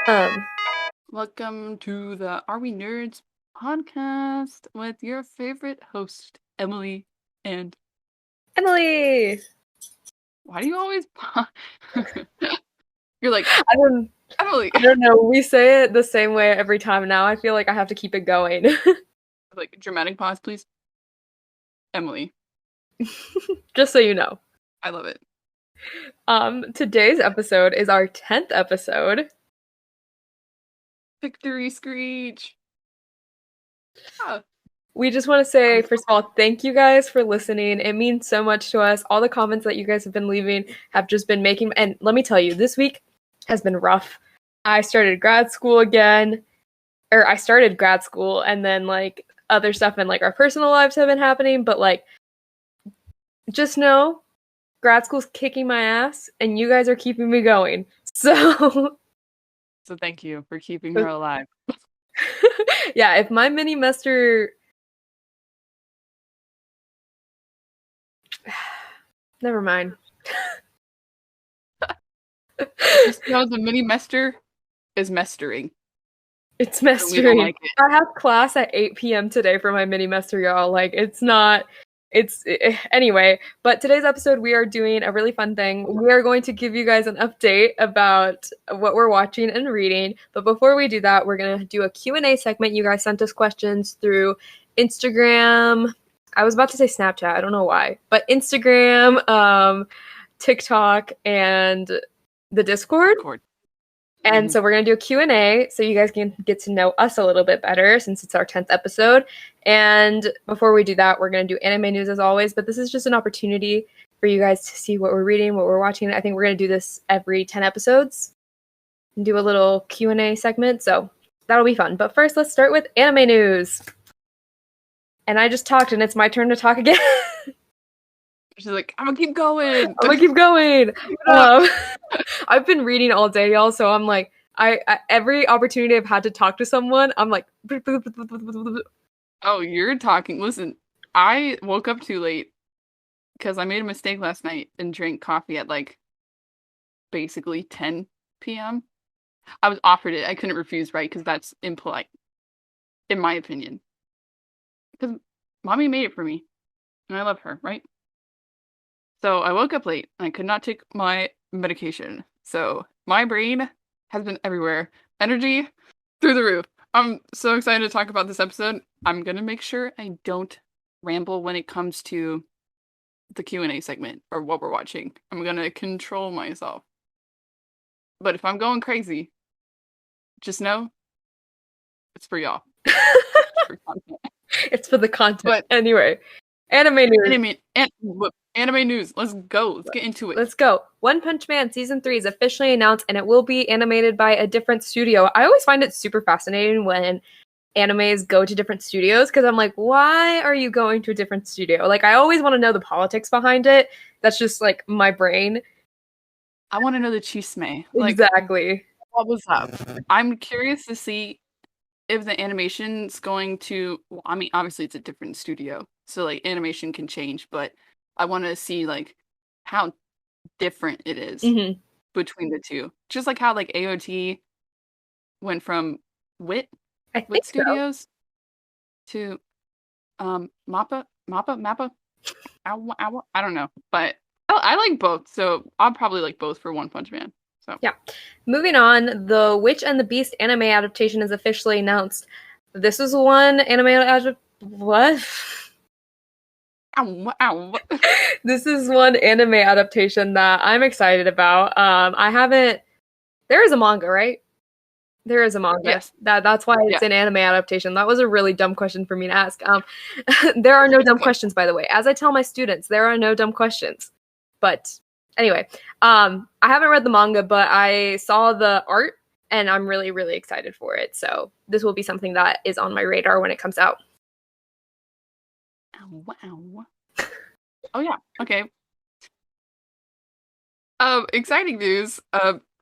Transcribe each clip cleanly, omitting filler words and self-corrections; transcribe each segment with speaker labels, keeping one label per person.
Speaker 1: Um,
Speaker 2: Welcome to the Are We Nerds podcast with your favorite host, Emily. And
Speaker 1: Emily.
Speaker 2: why do you always You're like,
Speaker 1: I don't
Speaker 2: Emily.
Speaker 1: I don't know. We say it the same way every time now. I feel like I have to keep it going.
Speaker 2: Like, dramatic pause, please. Emily.
Speaker 1: Just so you know.
Speaker 2: I love it.
Speaker 1: Today's episode is our 10th episode.
Speaker 2: Victory screech. Ah,
Speaker 1: We just want to say, first of all, thank you guys for listening. It means so much to us. All the comments that you guys have been leaving have just been making, and let me tell you, this week has been rough. I started grad school again, and then like other stuff in like our personal lives have been happening, but like just know grad school's kicking my ass and you guys are keeping me going. So
Speaker 2: So thank you for keeping her alive.
Speaker 1: yeah, if my mini mester never mind.
Speaker 2: Just know the mini mester is mestering.
Speaker 1: It's
Speaker 2: We don't
Speaker 1: mestering.
Speaker 2: like it.
Speaker 1: I have class at 8 p.m. today for my mini mester, y'all. Like, anyway. But today's episode, we are doing a really fun thing. We are going to give you guys an update about what we're watching and reading. But before we do that, we're going to do a Q&A segment. You guys sent us questions through Instagram. I was about to say Snapchat. I don't know why. But Instagram, TikTok, and the Discord. And so we're going to do a Q&A so you guys can get to know us a little bit better since it's our 10th episode. And before we do that, we're going to do anime news as always, but this is just an opportunity for you guys to see what we're reading, what we're watching. I think we're going to do this every 10 episodes and do a little Q&A segment, so that'll be fun. But first, let's start with anime news. And I just talked, and it's my turn to talk again.
Speaker 2: She's like, I'm gonna keep going.
Speaker 1: I'm gonna keep going. I've been reading all day, y'all, so I'm like, I every opportunity I've had to talk to someone, I'm like,
Speaker 2: oh, you're talking. Listen, I woke up too late because I made a mistake last night and drank coffee at like basically 10 p.m. I was offered it. I couldn't refuse, right? Because that's impolite, in my opinion. Because mommy made it for me, and I love her, right? So I woke up late and I could not take my medication. So my brain has been everywhere. Energy through the roof. I'm so excited to talk about this episode. I'm going to make sure I don't ramble when it comes to the Q&A segment or what we're watching. I'm going to control myself. But if I'm going crazy, just know it's for y'all.
Speaker 1: It's for the content.
Speaker 2: But
Speaker 1: anyway, anime news.
Speaker 2: Anime news. Let's go. Let's get into it.
Speaker 1: Let's go. One Punch Man Season 3 is officially announced, and it will be animated by a different studio. I always find it super fascinating when animes go to different studios, because I'm like, why are you going to a different studio? Like, I always want to know the politics behind it. That's just, like, my brain.
Speaker 2: I want to know the chisme.
Speaker 1: Exactly.
Speaker 2: Like, what was up? I'm curious to see if the animation's going to... Well, I mean, obviously it's a different studio, so, like, animation can change, but I want to see, like, how different it is between the two. Just like how, like, AOT went from Wit Studios to Mappa. I don't know, but I like both, so I'll probably like both for One Punch Man. So
Speaker 1: yeah. Moving on, the Witch and the Beast anime adaptation is officially announced. This is one anime what?
Speaker 2: Ow.
Speaker 1: This is one anime adaptation that I'm excited about. There is a manga, right? There is a manga.
Speaker 2: Yes.
Speaker 1: That's why it's an anime adaptation. That was a really dumb question for me to ask. There are no dumb questions, by the way. As I tell my students, there are no dumb questions. But anyway, I haven't read the manga, but I saw the art, and I'm really, really excited for it. So this will be something that is on my radar when it comes out.
Speaker 2: Wow. Oh yeah. Okay. Exciting news.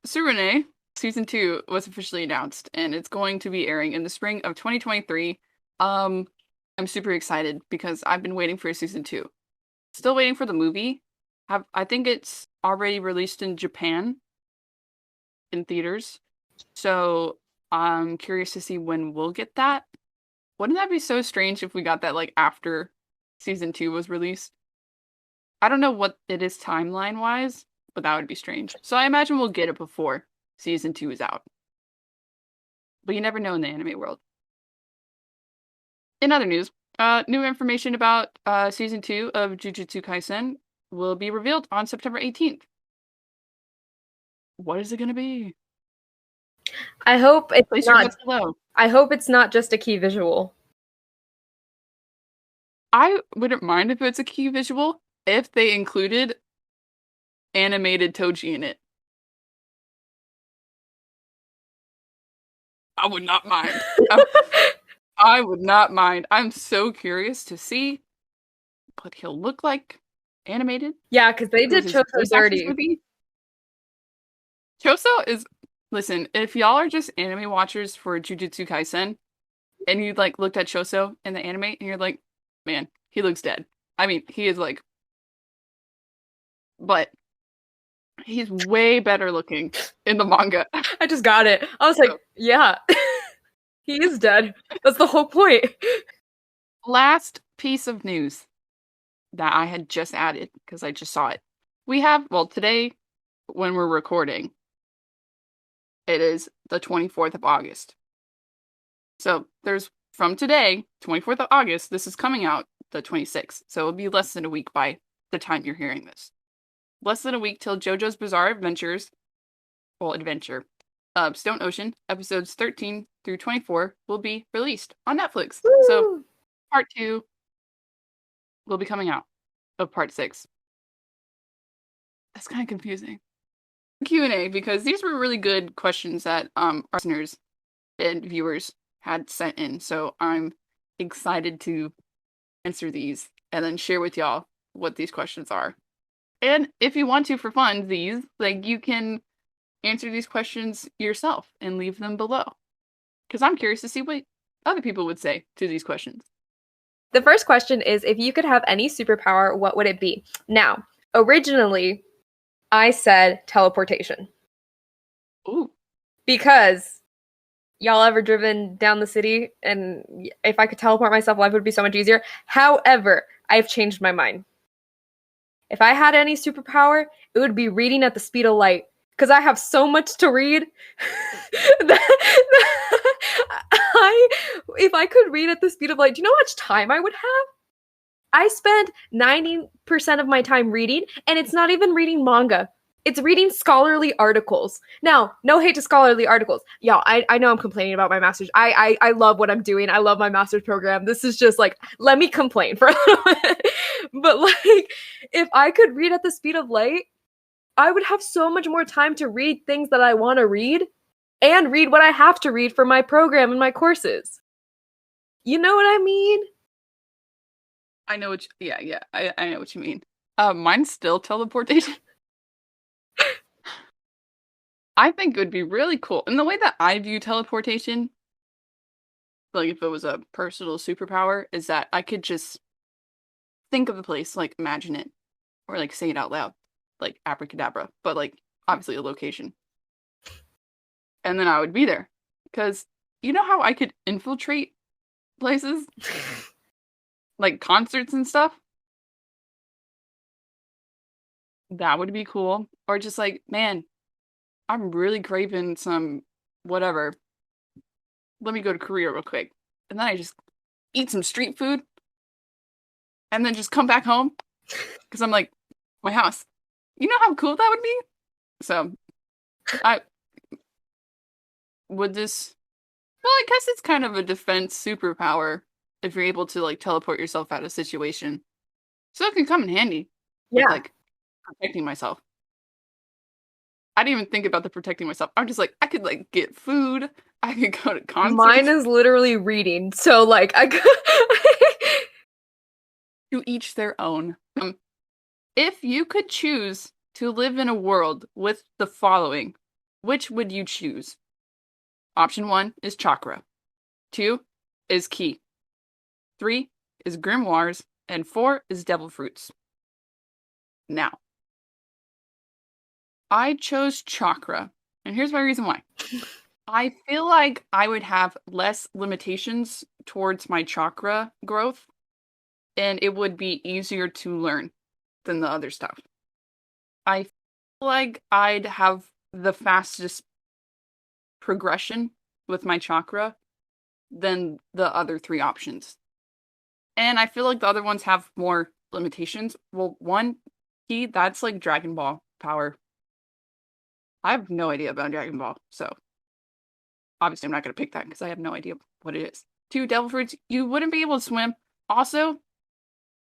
Speaker 2: Surune Season 2 was officially announced, and it's going to be airing in the spring of 2023. I'm super excited because I've been waiting for a Season 2. Still waiting for the movie. I think it's already released in Japan in theaters. So I'm curious to see when we'll get that. Wouldn't that be so strange if we got that like after season 2 was released? I don't know what it is timeline wise, but that would be strange. So I imagine we'll get it before season 2 is out. But you never know in the anime world. In other news, new information about season 2 of Jujutsu Kaisen will be revealed on September 18th. What is it going to be?
Speaker 1: I hope it's
Speaker 2: Place your
Speaker 1: not.
Speaker 2: bets below.
Speaker 1: I hope it's not just a key visual.
Speaker 2: I wouldn't mind if it's a key visual if they included animated Toji in it. I would not mind. I would not mind. I'm so curious to see what he'll look like animated.
Speaker 1: Yeah, because they
Speaker 2: Who
Speaker 1: did
Speaker 2: his
Speaker 1: Choso
Speaker 2: voice actors
Speaker 1: dirty.
Speaker 2: would be. Choso is listen, if y'all are just anime watchers for Jujutsu Kaisen and you like looked at Choso in the anime and you're like, man, he looks dead. I mean, he is like but he's way better looking in the manga.
Speaker 1: I just got it. I was like, yeah, he is dead. That's the whole point.
Speaker 2: Last piece of news that I had just added because I just saw it. We have, well, today when we're recording, it is the 24th of August. So there's from today, 24th of August, this is coming out the 26th. So it'll be less than a week by the time you're hearing this. Less than a week till JoJo's Bizarre Adventures, Adventure, Stone Ocean, episodes 13 through 24 will be released on Netflix.
Speaker 1: Woo!
Speaker 2: So part 2 will be coming out of part 6. That's kind of confusing. Q&A, because these were really good questions that our listeners and viewers had sent in. So I'm excited to answer these and then share with y'all what these questions are. And if you want to for fun, you can answer these questions yourself and leave them below. Because I'm curious to see what other people would say to these questions.
Speaker 1: The first question is, if you could have any superpower, what would it be? Now, originally, I said teleportation.
Speaker 2: Ooh.
Speaker 1: Because y'all ever driven down the city? And if I could teleport myself, life would be so much easier. However, I've changed my mind. If I had any superpower, it would be reading at the speed of light. Because I have so much to read. If I could read at the speed of light, do you know how much time I would have? I spend 90% of my time reading, and it's not even reading manga. It's reading scholarly articles. Now, no hate to scholarly articles. Yeah, I know I'm complaining about my master's. I love what I'm doing. I love my master's program. This is just like, let me complain for a little bit. But like, if I could read at the speed of light, I would have so much more time to read things that I want to read and read what I have to read for my program and my courses. You know what I mean?
Speaker 2: I know what I know what you mean. Mine's still teleportation. I think it would be really cool. And the way that I view teleportation, like if it was a personal superpower, is that I could just think of the place, like imagine it, or like say it out loud, like abracadabra, but like obviously a location. And then I would be there. Because you know how I could infiltrate places? Like concerts and stuff? That would be cool. Or just like, man, I'm really craving some whatever. Let me go to Korea real quick. And then I just eat some street food. And then just come back home. Because I'm like, my house. You know how cool that would be? So, I would this. Well, I guess it's kind of a defense superpower if you're able to like teleport yourself out of a situation. So it can come in handy with
Speaker 1: Yeah.
Speaker 2: like protecting myself. I didn't even think about the protecting myself. I'm just like, I could like get food. I could go to concerts.
Speaker 1: Mine is literally reading. So like I could
Speaker 2: To each their own. If you could choose to live in a world with the following, which would you choose? Option 1 is chakra. 2 is ki. 3 is grimoires. And 4 is devil fruits. Now, I chose chakra. And here's my reason why. I feel like I would have less limitations towards my chakra growth, and it would be easier to learn than the other stuff. I feel like I'd have the fastest progression with my chakra than the other three options. And I feel like the other ones have more limitations. Well, one key, that's like Dragon Ball power. I have no idea about Dragon Ball, so obviously I'm not going to pick that because I have no idea what it is. Two, devil fruits, you wouldn't be able to swim. Also,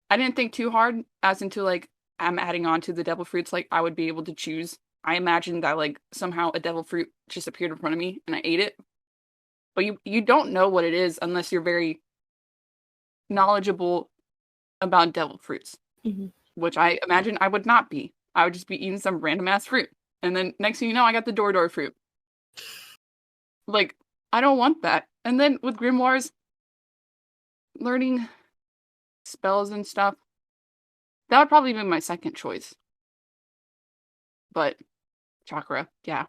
Speaker 2: I didn't think too hard as into like I'm adding on to the devil fruits, like I would be able to choose. I imagined that like somehow a devil fruit just appeared in front of me and I ate it. But you don't know what it is unless you're very knowledgeable about devil fruits, which I imagine I would not be. I would just be eating some random ass fruit. And then next thing you know, I got the door fruit. Like, I don't want that. And then with grimoires, learning spells and stuff, that would probably be my second choice. But chakra, yeah.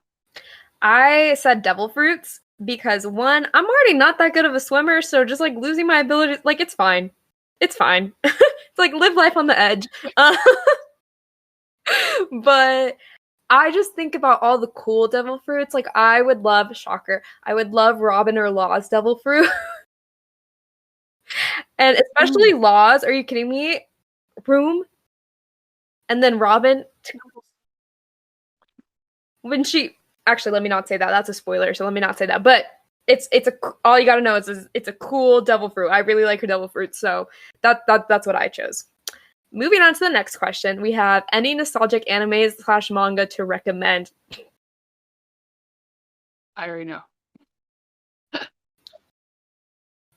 Speaker 1: I said devil fruits because one, I'm already not that good of a swimmer, so just like losing my ability, like it's fine. It's fine. It's like live life on the edge. But I just think about all the cool devil fruits. Like I would love shocker. I would love Robin or Law's devil fruit. And especially Law's, are you kidding me? Room. And then Robin when she actually let me not say that. That's a spoiler, so let me not say that. But it's a all you gotta know is it's a cool devil fruit. I really like her devil fruit, so that's what I chose. Moving on to the next question, we have any nostalgic animes / manga to recommend.
Speaker 2: I already know.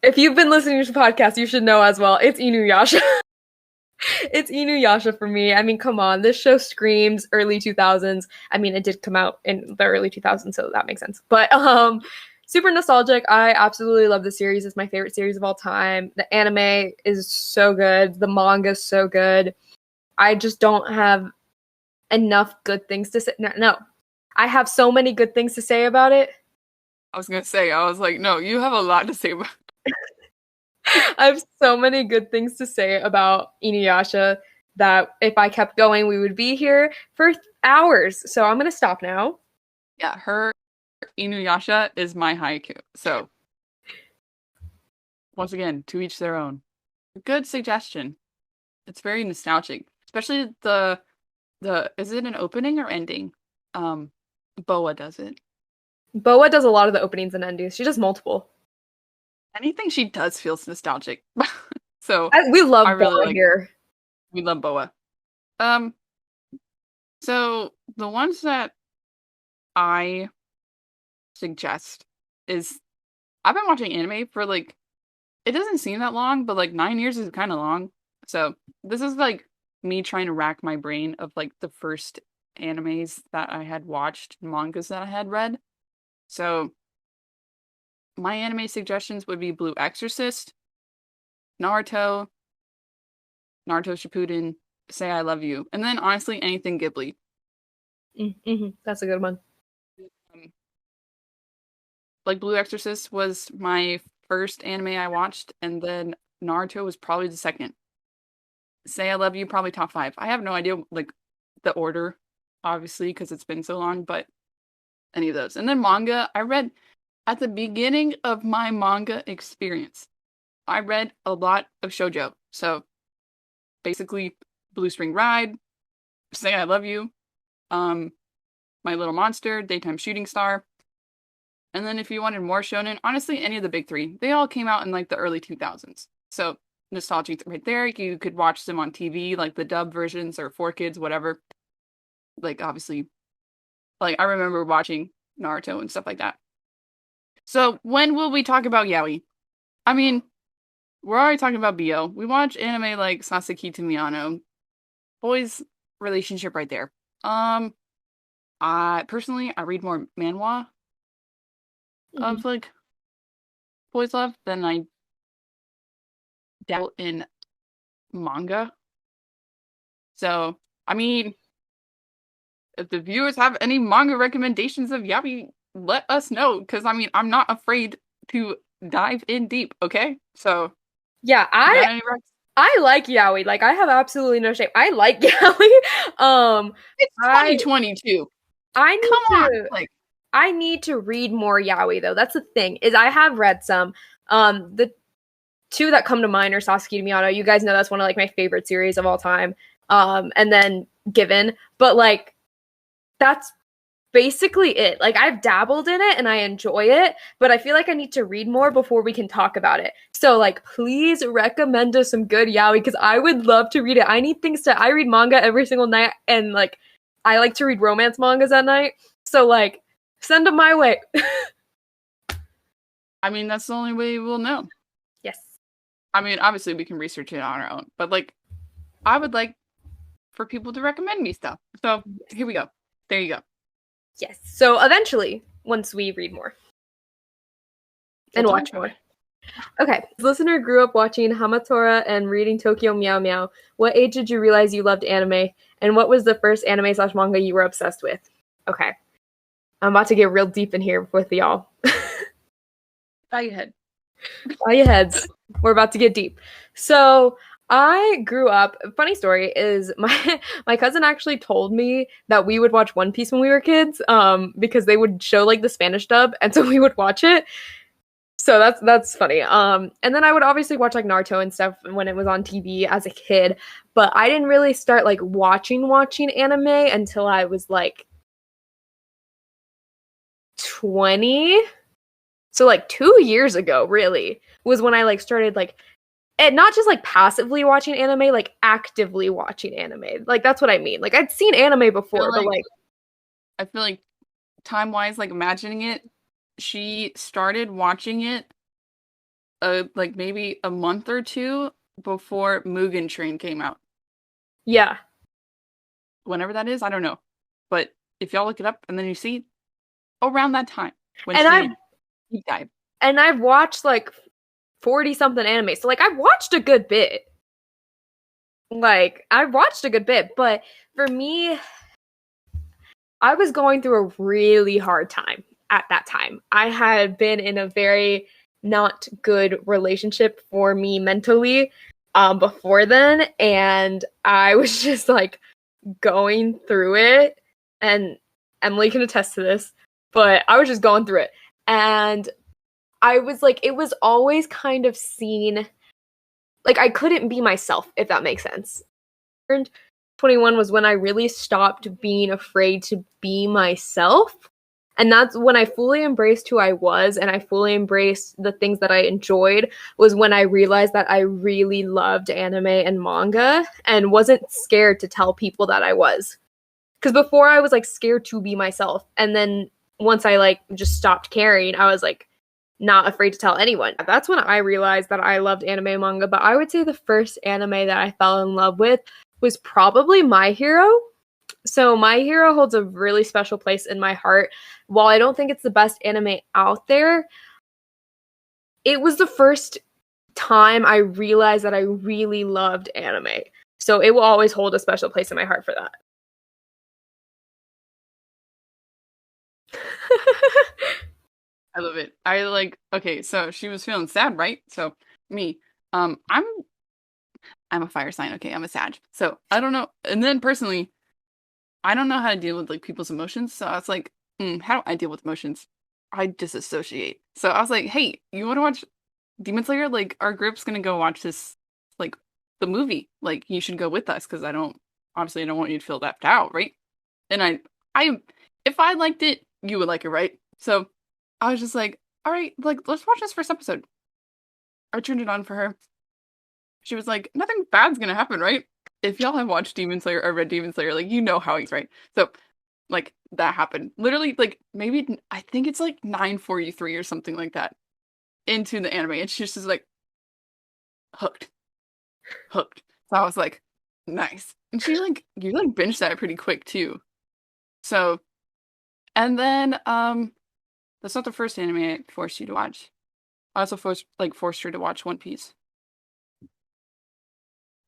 Speaker 1: If you've been listening to the podcast, you should know as well. It's Inuyasha. It's Inuyasha for me. I mean, come on. This show screams early 2000s. I mean, it did come out in the early 2000s, so that makes sense. But super nostalgic. I absolutely love the series. It's my favorite series of all time. The anime is so good. The manga is so good. I just don't have enough good things to say. No. I have so many good things to say about it.
Speaker 2: I was gonna say, I was like, no, you have a lot to say about
Speaker 1: I have so many good things to say about Inuyasha that if I kept going, we would be here for hours. So I'm going to stop now.
Speaker 2: Yeah, her Inuyasha is my haiku. So, once again, to each their own. Good suggestion. It's very nostalgic, especially the is it an opening or ending? Boa does it.
Speaker 1: Boa does a lot of the openings and endings. She does multiple.
Speaker 2: Anything she does feels nostalgic. So
Speaker 1: We love
Speaker 2: I really
Speaker 1: Boa
Speaker 2: like
Speaker 1: here.
Speaker 2: we love Boa. So the ones that I suggest is I've been watching anime for like it doesn't seem that long, but like 9 years is kind of long. So this is like me trying to rack my brain of like the first animes that I had watched, mangas that I had read. So my anime suggestions would be Blue Exorcist, Naruto, Naruto Shippuden, Say I Love You, and then honestly anything Ghibli.
Speaker 1: Mm-hmm. That's a good one.
Speaker 2: Like Blue Exorcist was my first anime I watched, and then Naruto was probably the second. Say I Love You, probably top 5. I have no idea like the order, obviously, because it's been so long, but any of those. And then manga, I read at the beginning of my manga experience. I read a lot of shoujo. So basically Blue Spring Ride, Say I Love You, My Little Monster, Daytime Shooting Star. And then if you wanted more shonen, honestly, any of the big three. They all came out in like the early 2000s. So nostalgia right there. You could watch them on TV, like the dub versions or 4Kids, whatever. Like obviously, like I remember watching Naruto and stuff like that. So when will we talk about yaoi? I mean, we're already talking about BO. We watch anime like Sasaki to Miyano. Boys relationship right there. I personally I read more manhwa of like boys love than I dabble in manga. So, I mean, if the viewers have any manga recommendations of yaoi, let us know, because I mean, I'm not afraid to dive in deep, okay? So,
Speaker 1: Yeah,
Speaker 2: you got any recs?
Speaker 1: I like yaoi. Like I have absolutely no shame. I like yaoi.
Speaker 2: It's
Speaker 1: I
Speaker 2: 2022.
Speaker 1: I
Speaker 2: Come
Speaker 1: need
Speaker 2: on.
Speaker 1: to
Speaker 2: Like,
Speaker 1: I need to read more yaoi though. That's the thing. Is I have read some. The two that come to mind are Sasuke to Miyano. You guys know that's one of like my favorite series of all time. And then Given. But like that's basically it. Like I've dabbled in it and I enjoy it, but I feel like I need to read more before we can talk about it. So like please recommend us some good yaoi because I would love to read it. I read manga every single night and like I like to read romance mangas at night. So like send them my way.
Speaker 2: I mean, that's the only way we'll know.
Speaker 1: Yes.
Speaker 2: I mean, obviously we can research it on our own, but like, I would like for people to recommend me stuff. So here we go. There you go.
Speaker 1: Yes. So eventually, once we read more and
Speaker 2: We'll talk
Speaker 1: watch
Speaker 2: about
Speaker 1: more.
Speaker 2: it.
Speaker 1: Okay. This listener grew up watching Hamatora and reading Tokyo Meow Meow. What age did you realize you loved anime? And what was the first anime/manga you were obsessed with? Okay. I'm about to get real deep in here with y'all.
Speaker 2: Bow your head.
Speaker 1: Bow your heads. We're about to get deep. So I grew up. Funny story is my cousin actually told me that we would watch One Piece when we were kids, because they would show like the Spanish dub, and so we would watch it. So that's funny. And then I would obviously watch like Naruto and stuff when it was on TV as a kid, but I didn't really start like watching anime until I was like 20. So like 2 years ago, really, was when I like started like and not just like passively watching anime, like actively watching anime. Like that's what I mean. Like I'd seen anime before, but like
Speaker 2: I feel like time-wise, like imagining it, she started watching it like maybe a month or two before Mugen Train came out.
Speaker 1: yeah.
Speaker 2: Whenever that is, I don't know. But if y'all look it up and then you see around that time when
Speaker 1: And I
Speaker 2: she deep dive.
Speaker 1: and I've watched like 40 something anime. So like I've watched a good bit. Like I've watched a good bit, but for me I was going through a really hard time at that time. I had been in a very not good relationship for me mentally before then, and I was just like going through it. And Emily can attest to this, but I was just going through it. And I was like, it was always kind of seen like I couldn't be myself, if that makes sense. 21 was when I really stopped being afraid to be myself. And that's when I fully embraced who I was and I fully embraced the things that I enjoyed was when I realized that I really loved anime and manga and wasn't scared to tell people that I was. Because before I was like scared to be myself. And then once I like just stopped caring, I was like not afraid to tell anyone. That's when I realized that I loved anime and manga. But I would say the first anime that I fell in love with was probably My Hero. So My Hero holds a really special place in my heart. While I don't think it's the best anime out there, it was the first time I realized that I really loved anime. So it will always hold a special place in my heart for that.
Speaker 2: I love it. I like okay, so she was feeling sad, right? So me. I'm a fire sign, okay, I'm a Sag. So I don't know. And then personally, I don't know how to deal with like people's emotions. So I was like, how do I deal with emotions? I disassociate. So I was like, hey, you want to watch Demon Slayer? Like, our group's gonna go watch this, like, the movie. Like, you should go with us because obviously, I don't want you to feel left out, right? And if I liked it, you would like it, right? So I was just like, all right, like, let's watch this first episode. I turned it on for her. She was like, nothing bad's gonna happen, right? If y'all have watched Demon Slayer or read Demon Slayer, like, you know how he's right. So, like, that happened. Literally, like, maybe, I think it's like 9:43 or something like that into the anime. And she's just like, hooked. Hooked. So I was like, nice. And you like binged that pretty quick too. So, and then, that's not the first anime I forced you to watch. I also forced her to watch One Piece.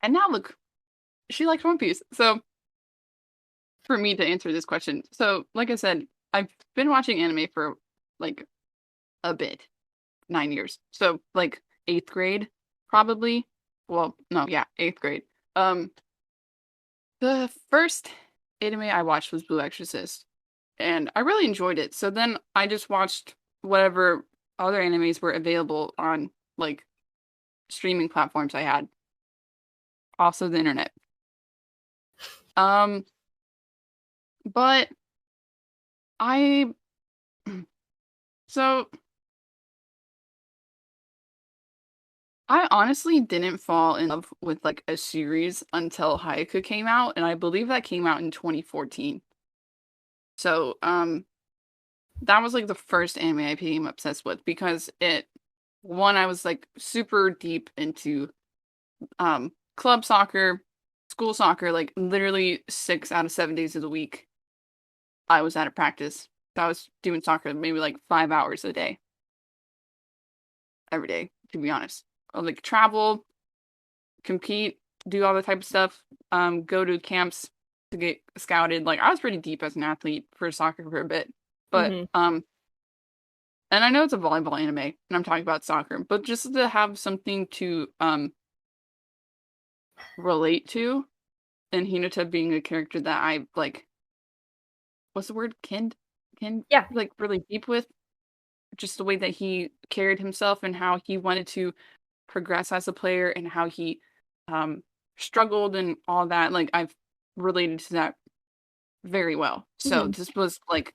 Speaker 2: And now look, she likes One Piece. So, for me to answer this question, so like I said, I've been watching anime for like a bit, 9 years. So like eighth grade, probably. Well, no, yeah, eighth grade. Um, the first anime I watched was Blue Exorcist, and I really enjoyed it. So then I just watched whatever other animes were available on like streaming platforms I had, also the internet. Um, but I so I honestly didn't fall in love with like a series until Haiku came out, and I believe that came out in 2014. So, that was like the first anime I became obsessed with because I was like super deep into club soccer, school soccer, like literally 6 out of 7 days of the week. I was at a practice. I was doing soccer maybe like 5 hours a day, every day, to be honest. I would like travel, compete, do all the type of stuff, go to camps to get scouted. Like I was pretty deep as an athlete for soccer for a bit. But
Speaker 1: Mm-hmm.
Speaker 2: and I know it's a volleyball anime and I'm talking about soccer, but just to have something to relate to, and Hinata being a character that I like, what's the word? Kin
Speaker 1: Yeah.
Speaker 2: like really deep with, just the way that he carried himself and how he wanted to progress as a player and how he um struggled and all that. Like I've related to that very well. So
Speaker 1: Mm-hmm.
Speaker 2: this was like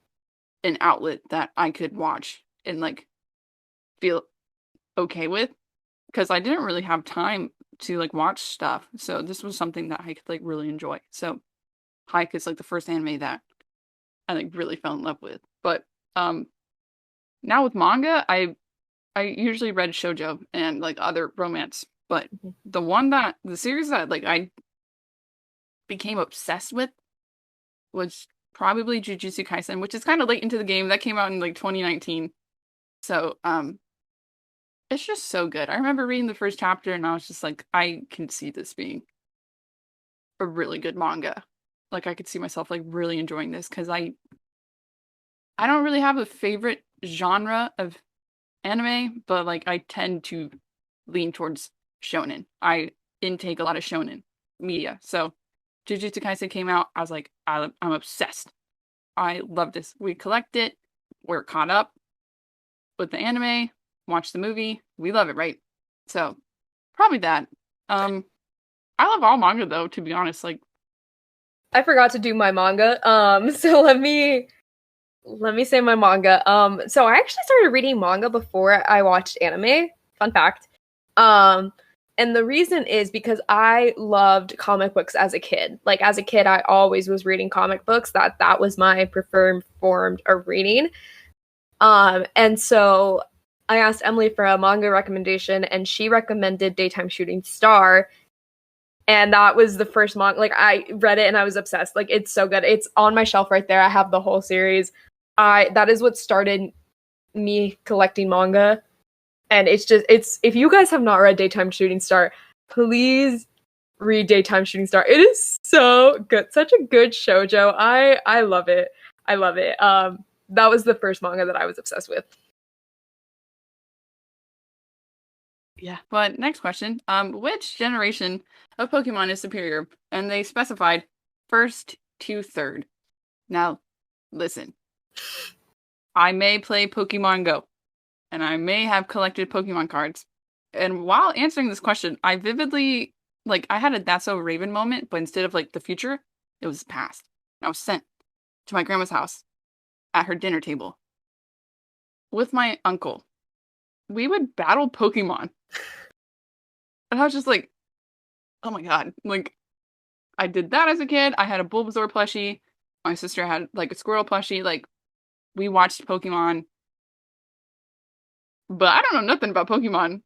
Speaker 2: an outlet that I could watch and like feel okay with because I didn't really have time to like watch stuff. So this was something that I could like really enjoy. So Hike is like the first anime that I like really fell in love with. But um now with manga, I usually read shoujo and like other romance, but the series that like I became obsessed with was probably Jujutsu Kaisen, which is kind of late into the game. That came out in like 2019. So, it's just so good. I remember reading the first chapter and I was just like, I can see this being a really good manga. Like I could see myself like really enjoying this because I don't really have a favorite genre of anime, but like I tend to lean towards shonen. I intake a lot of shonen media. So Jujutsu Kaisen came out, I was like, I'm obsessed. I love this. We collect it. We're caught up with the anime, watch the movie. We love it, right? So probably that. I love all manga though, to be honest. Like,
Speaker 1: I forgot to do my manga. So let me say my manga. So I actually started reading manga before I watched anime. Fun fact. Um, and the reason is because I loved comic books as a kid. Like as a kid, I always was reading comic books. That was my preferred form of reading. And so I asked Emily for a manga recommendation, and she recommended Daytime Shooting Star. And that was the first manga. Like I read it and I was obsessed. Like it's so good. It's on my shelf right there. I have the whole series. I That is what started me collecting manga. And it's if you guys have not read Daytime Shooting Star, please read Daytime Shooting Star. It is so good. Such a good shoujo. I love it. I love it. That was the first manga that I was obsessed with.
Speaker 2: yeah. But next question. Which generation of Pokemon is superior? And they specified first to third. Now, listen. I may play Pokemon Go, and I may have collected Pokemon cards. And while answering this question, I vividly like I had a That's So Raven moment, but instead of like the future, it was the past. I was sent to my grandma's house at her dinner table with my uncle. We would battle Pokemon. And I was just like, oh my god. Like, I did that as a kid. I had a Bulbasaur plushie. My sister had like a squirrel plushie. Like, we watched Pokemon. But I don't know nothing about Pokemon.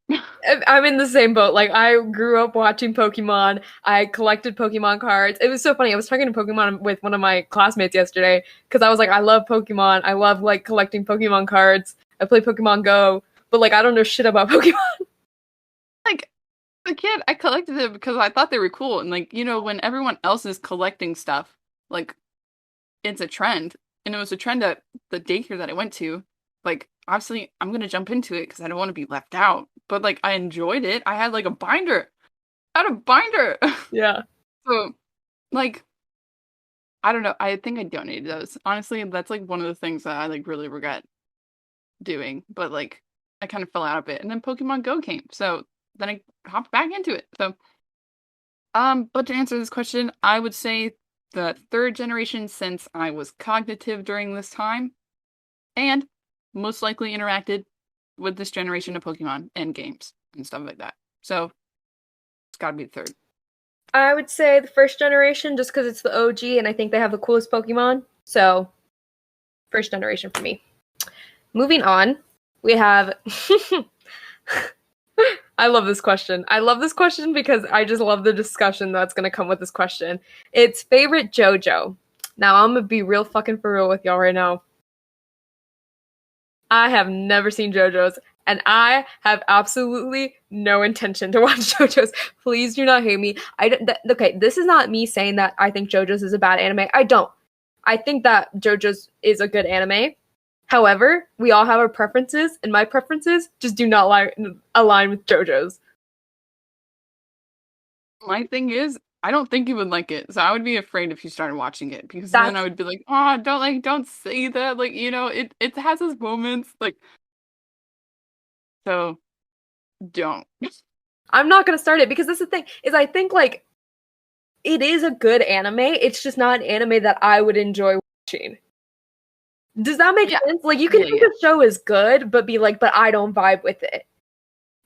Speaker 1: I'm in the same boat. Like I grew up watching Pokemon. I collected Pokemon cards. It was so funny. I was talking to Pokemon with one of my classmates yesterday because I was like, I love Pokemon. I love like collecting Pokemon cards. I play Pokemon Go, but like I don't know shit about Pokemon.
Speaker 2: Like, the kid, I collected them because I thought they were cool. And like, when everyone else is collecting stuff, like, it's a trend. and it was a trend at the daycare that I went to. Like, obviously, I'm gonna jump into it because I don't want to be left out. But like, I enjoyed it. I had like a binder. I had a binder.
Speaker 1: Yeah.
Speaker 2: So, like, I don't know. I think I donated those. Honestly, that's like one of the things that I like really regret doing. But like, I kind of fell out of it, and then Pokemon Go came, so then I hopped back into it. So, but to answer this question, I would say the third generation since I was cognitive during this time, and most likely interacted with this generation of Pokemon and games and stuff like that. So it's gotta be the third.
Speaker 1: I would say the first generation just because it's the OG and I think they have the coolest Pokemon. So, first generation for me. Moving on, we have. I love this question. I love this question because I just love the discussion that's going to come with this question. It's favorite JoJo. Now, I'm going to be real fucking for real with y'all right now. I have never seen JoJo's, and I have absolutely no intention to watch JoJo's. Please do not hate me. Okay, this is not me saying that I think JoJo's is a bad anime. I don't. I think that JoJo's is a good anime. However, we all have our preferences, and my preferences just do not align with JoJo's.
Speaker 2: My thing is, I don't think you would like it, so I would be afraid if you started watching it because then I would be like, "Oh, don't say that." Like, it has its moments, like, so don't.
Speaker 1: I'm not gonna start it because that's the thing is I think like it is a good anime. It's just not an anime that I would enjoy watching. Does that make sense? Like you can think the show is good, but be like, but I don't vibe with it.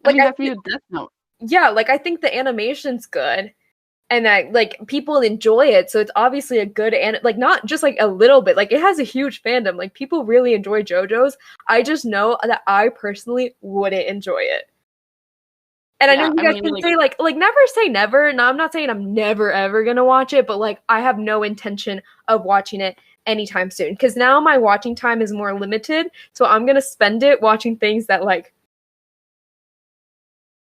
Speaker 2: Like, I have to be a Death Note.
Speaker 1: Yeah, like I think the animation's good, and that like people enjoy it, so it's obviously a good and like not just like a little bit. Like it has a huge fandom. Like people really enjoy JoJo's. I just know that I personally wouldn't enjoy it. And I know you guys can say like never say never. Now I'm not saying I'm never ever gonna watch it, but like I have no intention of watching it anytime soon because now my watching time is more limited, so I'm gonna spend it watching things that like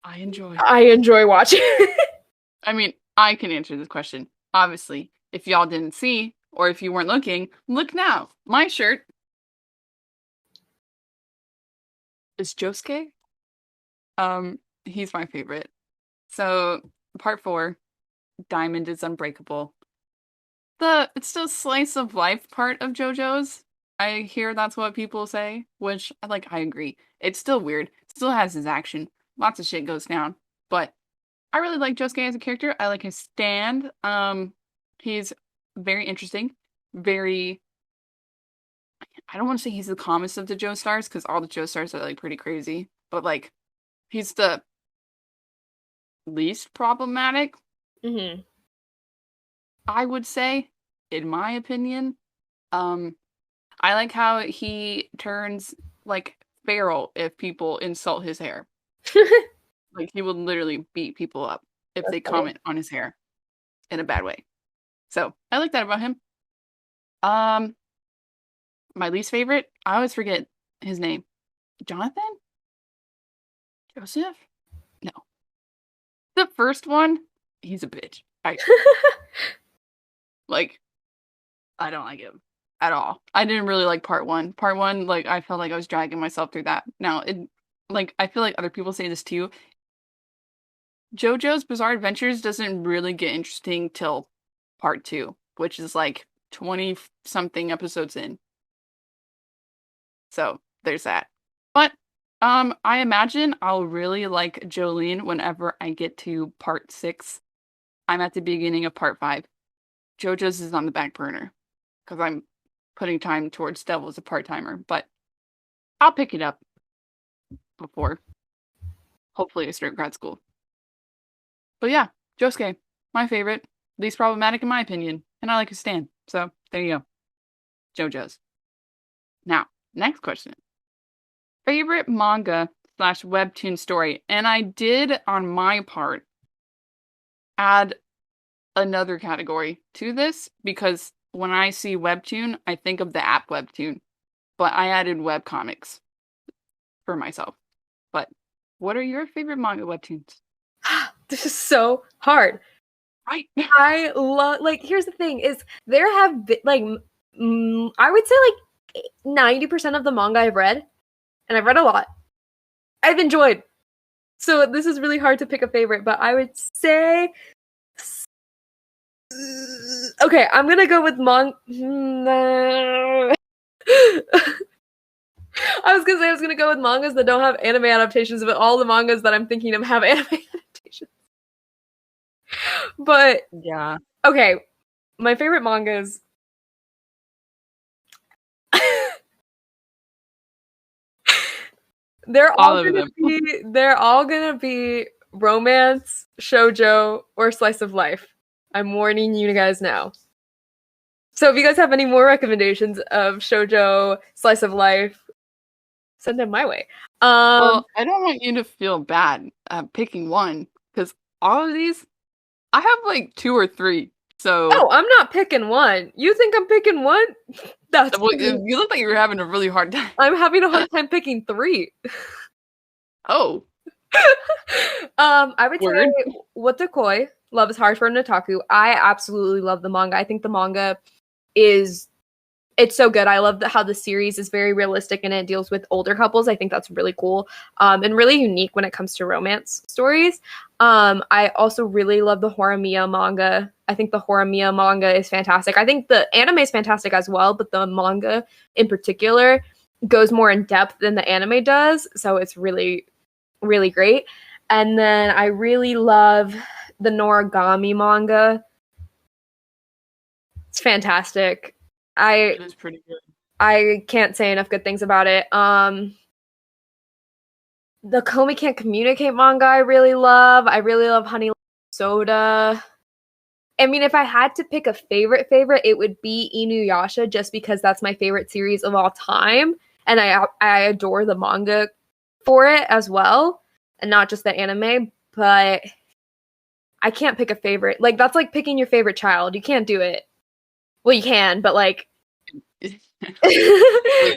Speaker 2: I
Speaker 1: enjoy watching.
Speaker 2: I mean, I can answer this question. Obviously, if y'all didn't see or if you weren't looking, look now. My shirt is Josuke. He's my favorite. So, part 4, Diamond is Unbreakable. It's still slice of life part of JoJo's. I hear that's what people say, which I agree. It's still weird. It still has his action. Lots of shit goes down. But I really like Josuke as a character. I like his stand. He's very interesting. Very I don't want to say he's the calmest of the Joestars, because all the Joestars are like pretty crazy. But like he's the least problematic.
Speaker 1: Mm-hmm.
Speaker 2: I would say, in my opinion. I like how he turns like feral if people insult his hair. Like he will literally beat people up if they comment on his hair in a bad way. So I like that about him. My least favorite, I always forget his name. Jonathan? Joseph? No. The first one, he's a bitch. I don't like him at all. I didn't really like part 1. Part 1, like I felt like I was dragging myself through that. Now, I feel like other people say this too. JoJo's Bizarre Adventures doesn't really get interesting till part 2, which is like 20 something episodes in. So there's that. But I imagine I'll really like Jolene whenever I get to part 6. I'm at the beginning of part 5. JoJo's is on the back burner because I'm putting time towards Devil as a part-timer, but I'll pick it up before hopefully I start grad school. But yeah, Josuke, my favorite, least problematic in my opinion, and I like his stand. So there you go. JoJo's. Now, next question. Favorite manga / webtoon story. And I did, on my part, add another category to this because when I see webtoon, I think of the app webtoon. But I added webcomics for myself. But what are your favorite manga webtoons?
Speaker 1: This is so hard.
Speaker 2: Right.
Speaker 1: I love, like, here's the thing is there have been, like, I would say like 90% of the manga I've read, and I've read a lot. I've enjoyed. So this is really hard to pick a favorite, but I would say okay, I'm gonna go with I was gonna go with mangas that don't have anime adaptations, but all the mangas that I'm thinking of have anime adaptations. But
Speaker 2: Yeah.
Speaker 1: okay, my favorite mangas.
Speaker 2: All of them.
Speaker 1: They're all gonna be romance, shoujo, or slice of life. I'm warning you guys now. So if you guys have any more recommendations of shoujo, slice of life, send them my way.
Speaker 2: Well, I don't want you to feel bad picking one because all of these, I have like two or three. So
Speaker 1: Oh, I'm not picking one. You think I'm picking one? That's
Speaker 2: well, you look like you're having a really hard time.
Speaker 1: I'm having a hard time picking three.
Speaker 2: Oh,
Speaker 1: I would
Speaker 2: word.
Speaker 1: say Watakoi, Love is Hard for an Otaku. I absolutely love the manga. I think the manga is it's so good. I love how the series is very realistic and it deals with older couples. I think that's really cool and really unique when it comes to romance stories. I also really love the Horimiya manga. I think the Horimiya manga is fantastic. I think the anime is fantastic as well, but the manga in particular goes more in depth than the anime does. So it's really, really great. And then I really love the Noragami manga. It's fantastic.
Speaker 2: It is pretty good.
Speaker 1: I can't say enough good things about it. The Komi Can't Communicate manga I really love. I really love Honey Lemon Soda. I mean, if I had to pick a favorite, it would be Inuyasha just because that's my favorite series of all time. And I adore the manga for it as well. And not just the anime. But I can't pick a favorite. Like, that's like picking your favorite child. You can't do it. Well, you can, but like...
Speaker 2: Like,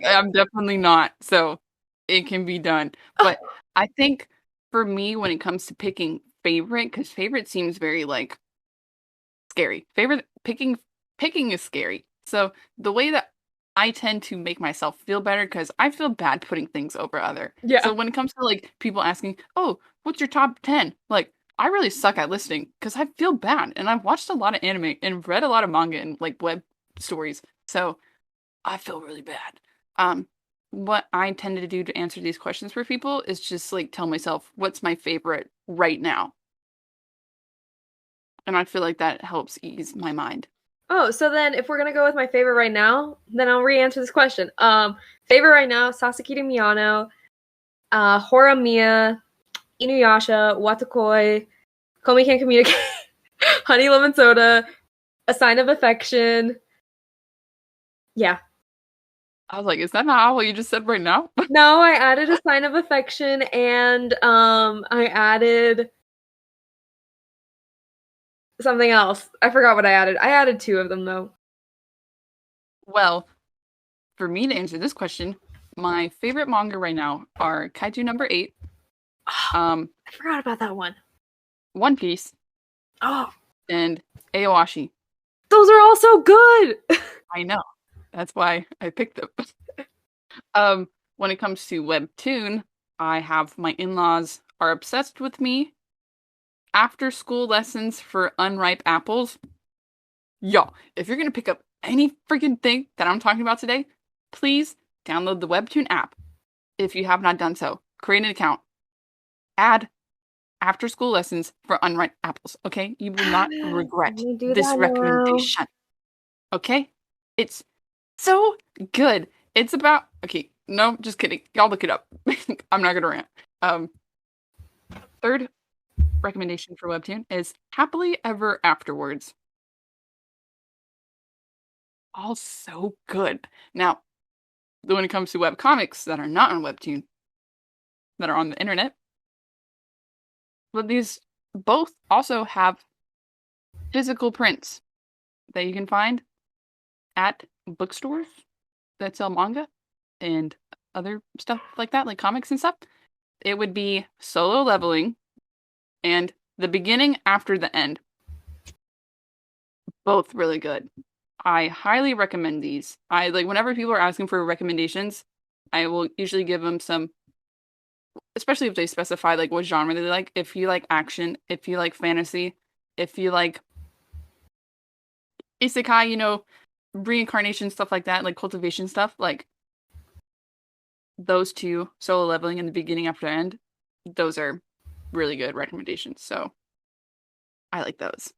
Speaker 2: I'm definitely not, so it can be done. But I think for me, when it comes to picking favorite, because favorite seems very like scary. Favorite picking is scary. So the way that I tend to make myself feel better, because I feel bad putting things over other.
Speaker 1: Yeah.
Speaker 2: So when it comes to like people asking, "Oh, what's your top 10?" Like I really suck at listing because I feel bad, and I've watched a lot of anime and read a lot of manga and like web stories. So I feel really bad. What I tend to do to answer these questions for people is just like tell myself what's my favorite right now. And I feel like that helps ease my mind.
Speaker 1: Oh, so then if we're gonna go with my favorite right now, then I'll re-answer this question. Favorite right now, Sasaki Miyano, Horimiya, Inuyasha, Watakoi, Komi Can't Communicate, Honey Lemon Soda, A Sign of Affection. Yeah.
Speaker 2: I was like, is that not what you just said right now?
Speaker 1: No, I added A Sign of Affection and I added something else. I forgot what I added. I added two of them though.
Speaker 2: Well, for me to answer this question, my favorite manga right now are Kaiju number 8,
Speaker 1: I forgot about that one.
Speaker 2: One Piece,
Speaker 1: Oh,
Speaker 2: and Aoashi.
Speaker 1: those are all so good.
Speaker 2: I know. That's why I picked them. When it comes to webtoon, I have my in-laws are obsessed with me. After school lessons for unripe apples. Yo, if you're gonna pick up any freaking thing that I'm talking about today, please download the webtoon app. If you have not done so, create an account. Add after school lessons for unripe apples. Okay, you will not regret this recommendation. Okay, it's so good. It's about no, just kidding. Y'all look it up. I'm not gonna rant. Third recommendation for webtoon is Happily Ever Afterwards. All so good. Now, when it comes to webcomics that are not on webtoon, that are on the internet, but these both also have physical prints that you can find at bookstores that sell manga and other stuff like that, like comics and stuff. It would be Solo Leveling and The Beginning After the End. Both really good. I highly recommend these. I like whenever people are asking for recommendations, I will usually give them some, especially if they specify like what genre they like. If you like action, if you like fantasy, if you like isekai, reincarnation stuff like that, like cultivation stuff, like those two, Solo Leveling and The Beginning After End, those are really good recommendations. So I like those.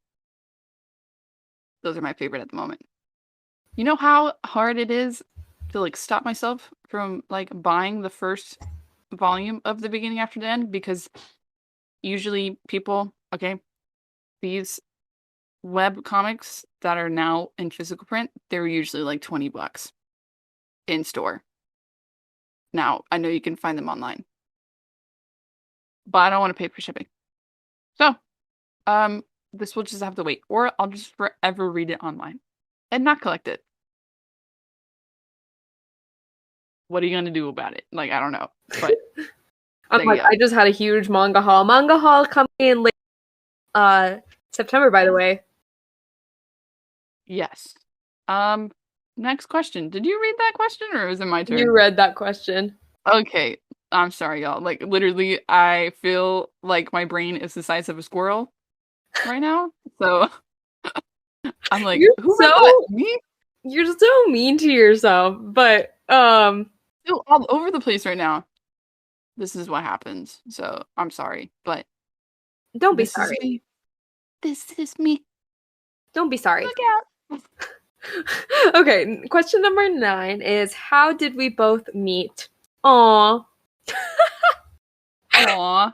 Speaker 2: Those are my favorite at the moment. You know how hard it is to like stop myself from like buying the first volume of The Beginning After the End, because usually people, okay, these web comics that are now in physical print, they're usually like $20 in store. Now, I know you can find them online, but I don't want to pay for shipping. So, this will just have to wait, or I'll just forever read it online and not collect it. What are you gonna do about it? Like, I don't know, but
Speaker 1: I'm like, I just had a huge manga haul. Manga haul coming in late September, by the way.
Speaker 2: Yes. Next question. Did you read that question, or is it my turn?
Speaker 1: You read that question.
Speaker 2: Okay. I'm sorry, y'all. Like, literally, I feel like my brain is the size of a squirrel right now. So I'm like, who read that? Me?
Speaker 1: You're so mean to yourself, but
Speaker 2: still all over the place right now. This is what happens. So I'm sorry, but
Speaker 1: don't be sorry.
Speaker 2: This is me.
Speaker 1: Don't be sorry.
Speaker 2: Look out.
Speaker 1: Okay, question number 9 is, how did we both meet? Aww.
Speaker 2: Aww.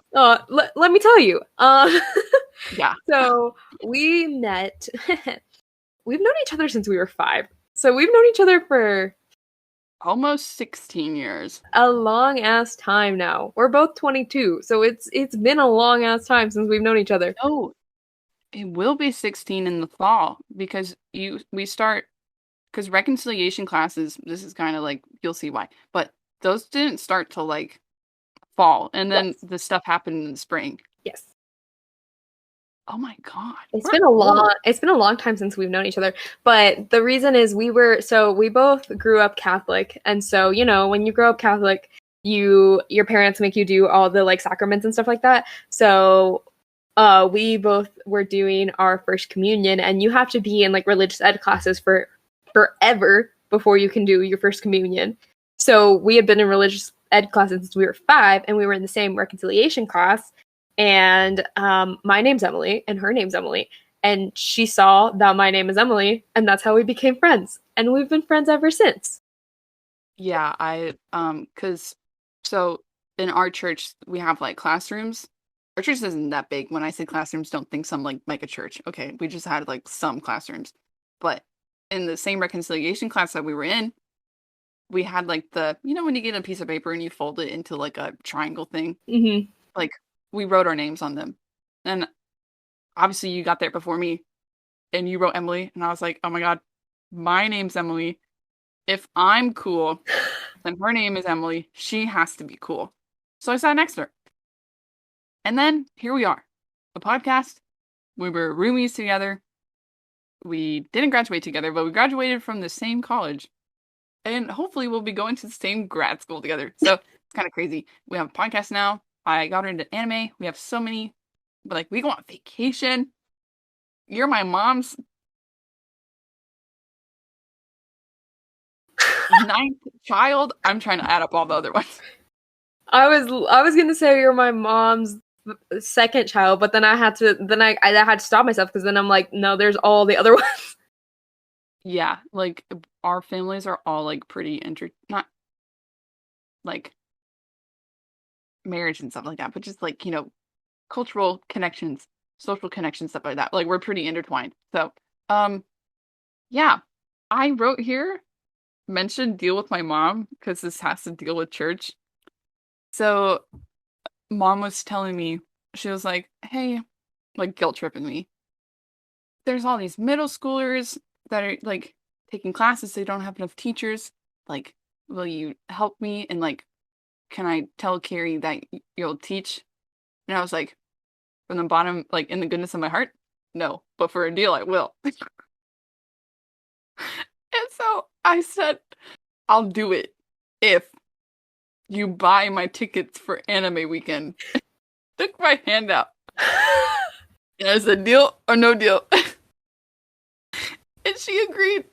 Speaker 1: Let me tell you.
Speaker 2: Yeah.
Speaker 1: So we met. We've known each other since we were 5. So we've known each other for
Speaker 2: almost 16 years.
Speaker 1: A long ass time now. We're both 22, so it's been a long ass time since we've known each other.
Speaker 2: Oh, it will be 16 in the fall, because we start, because reconciliation classes, this is kind of like, you'll see why, but those didn't start till like fall, and then
Speaker 1: Yes.
Speaker 2: the stuff happened in the spring.
Speaker 1: Yes.
Speaker 2: Oh my god.
Speaker 1: It's been a long time since we've known each other. But the reason is we both grew up Catholic, and so, when you grow up Catholic, your parents make you do all the like sacraments and stuff like that. So we both were doing our first communion, and you have to be in like religious ed classes for forever before you can do your first communion. So we had been in religious ed classes since we were 5, and we were in the same reconciliation class. And my name's Emily, and her name's Emily. And she saw that my name is Emily, and that's how we became friends. And we've been friends ever since.
Speaker 2: Yeah, so in our church, we have like classrooms. Our church isn't that big. When I say classrooms, don't think some like a church. Okay, we just had like some classrooms. But in the same reconciliation class that we were in, we had like when you get a piece of paper and you fold it into like a triangle thing,
Speaker 1: Mm-hmm.
Speaker 2: like we wrote our names on them. And obviously you got there before me, and you wrote Emily, and I was like, oh my god, my name's Emily. If I'm cool, then her name is Emily. She has to be cool. So I sat next to her. And then here we are. A podcast. We were roomies together. We didn't graduate together, but we graduated from the same college. And hopefully we'll be going to the same grad school together. So it's kind of crazy. We have a podcast now. I got her into anime. We have so many. But like, we go on vacation. You're my mom's 9th child. I'm trying to add up all the other ones.
Speaker 1: I was gonna say you're my mom's 2nd child, but then I had to stop myself, because then I'm like, no, there's all the other ones.
Speaker 2: Yeah, like our families are all like pretty not like marriage and stuff like that, but just like, cultural connections, social connections, stuff like that. Like, we're pretty intertwined. So, yeah, I wrote here, mentioned deal with my mom, because this has to deal with church. So mom was telling me, she was like, hey, like guilt tripping me. There's all these middle schoolers that are like taking classes. They don't have enough teachers. Like, will you help me? And like, can I tell Carrie that you'll teach? And I was like, from the bottom, like in the goodness of my heart, no. But for a deal, I will. So I said, I'll do it if you buy my tickets for anime weekend. Took my hand out. And I said, deal or no deal. And she agreed.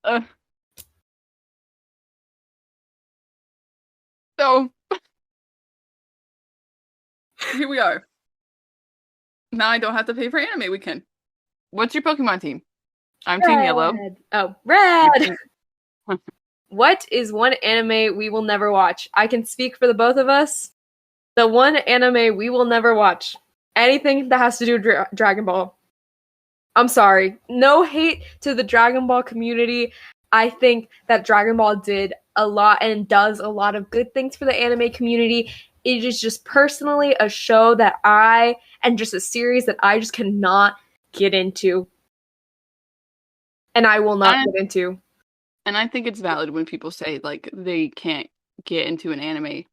Speaker 2: uh, so here we are. Now I don't have to pay for anime weekend. What's your Pokemon team? I'm Team Yellow.
Speaker 1: Oh, red! What is one anime we will never watch? I can speak for the both of us. The one anime we will never watch. Anything that has to do with Dragon Ball. I'm sorry. No hate to the Dragon Ball community. I think that Dragon Ball did a lot and does a lot of good things for the anime community. It is just personally a show that and just a series that I just cannot get into. And I will not get into.
Speaker 2: And I think it's valid when people say, like, they can't get into an anime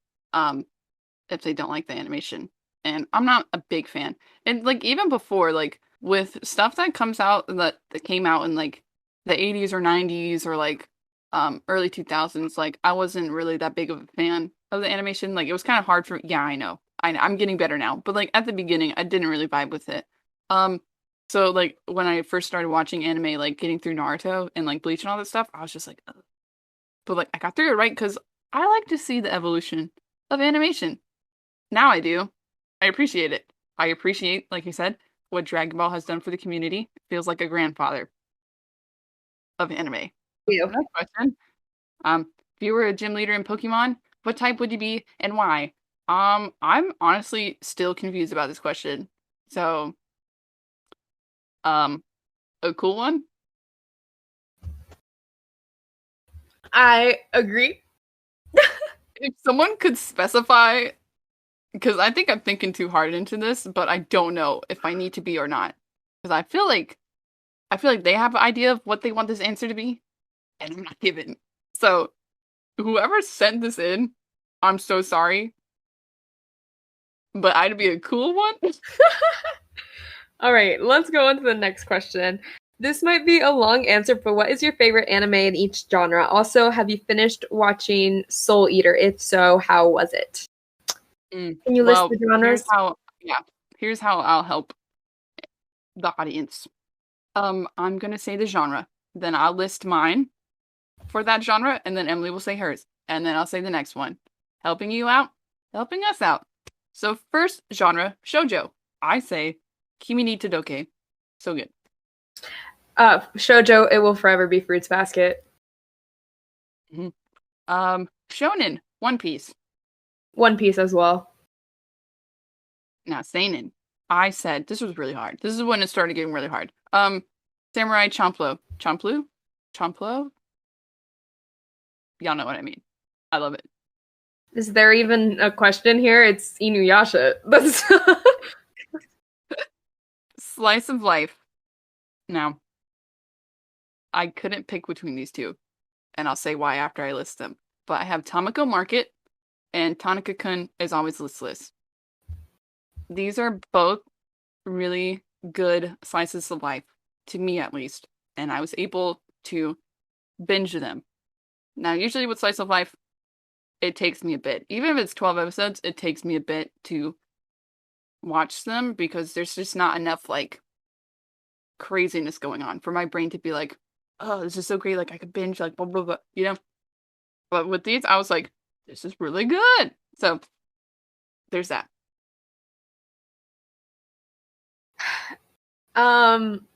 Speaker 2: if they don't like the animation. And I'm not a big fan. And, like, even before, like, with stuff that comes out, that came out in, like, the 80s or 90s or, like, early 2000s, like, I wasn't really that big of a fan of the animation. Like, it was kind of hard for, yeah, I know. I'm getting better now. But, like, at the beginning, I didn't really vibe with it. So, like, when I first started watching anime, like, getting through Naruto and, like, Bleach and all that stuff, I was just like, ugh. But, like, I got through it, right? Because I like to see the evolution of animation. Now I do. I appreciate it. I appreciate, like you said, what Dragon Ball has done for the community. It feels like a grandfather of anime.
Speaker 1: Yeah.
Speaker 2: Next question. If you were a gym leader in Pokemon, what type would you be and why? I'm honestly still confused about this question. So, a cool one?
Speaker 1: I agree.
Speaker 2: If someone could specify, because I think I'm thinking too hard into this, but I don't know if I need to be or not. Because I feel like they have an idea of what they want this answer to be, and I'm not given. So, whoever sent this in, I'm so sorry. But I'd be a cool one.
Speaker 1: All right, let's go on to the next question. This might be a long answer, but what is your favorite anime in each genre? Also, have you finished watching Soul Eater? If so, how was it? Can you list the genres?
Speaker 2: Here's how I'll help the audience. I'm gonna say the genre, then I'll list mine for that genre, and then Emily will say hers, and then I'll say the next one. Helping you out, helping us out. So first genre, shoujo. I say Kimi ni Todoke. So good.
Speaker 1: Shoujo, it will forever be Fruits Basket.
Speaker 2: Mm-hmm. Shonen, One Piece.
Speaker 1: One Piece as well.
Speaker 2: Now seinen. I said this was really hard. This is when it started getting really hard. Samurai Champloo. Champloo? Y'all know what I mean. I love it.
Speaker 1: Is there even a question here? It's Inuyasha. That's
Speaker 2: Slice of life. Now, I couldn't pick between these two, and I'll say why after I list them. But I have Tamako Market, and Tanaka-kun is always listless. These are both really good slices of life, to me at least, and I was able to binge them. Now, usually with slice of life, it takes me a bit. Even if it's 12 episodes, it takes me a bit to watch them because there's just not enough, like, craziness going on for my brain to be like, oh, this is so great, like, I could binge, like, blah, blah, blah, you know? But with these, I was like, this is really good! So, there's that.
Speaker 1: Damn.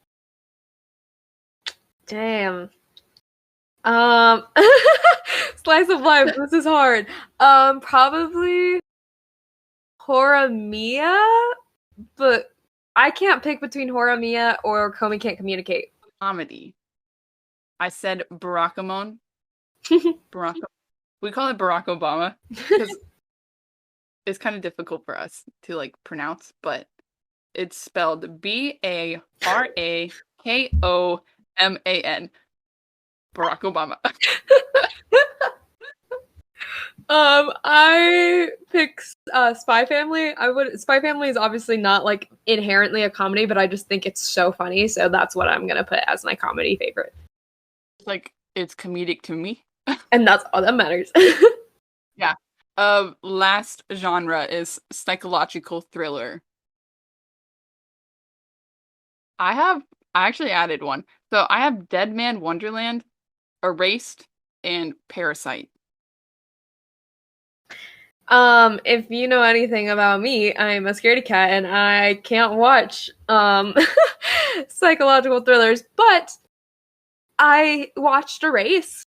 Speaker 1: Slice of life, this is hard. Probably Horimiya, but I can't pick between Horimiya or Komi Can't Communicate.
Speaker 2: Comedy. I said Barakamon. Barack. We call it Barack Obama because it's kind of difficult for us to, like, pronounce, but it's spelled Barakoman. Barack Obama.
Speaker 1: I pick Spy Family. Spy Family is obviously not like inherently a comedy, but I just think it's so funny, so that's what I'm gonna put as my comedy favorite.
Speaker 2: Like, it's comedic to me.
Speaker 1: And that's all that matters.
Speaker 2: Yeah. Last genre is psychological thriller. I actually added one. So I have Dead Man Wonderland, Erased, and Parasite.
Speaker 1: If you know anything about me, I'm a scaredy cat and I can't watch psychological thrillers, but I watched Erase.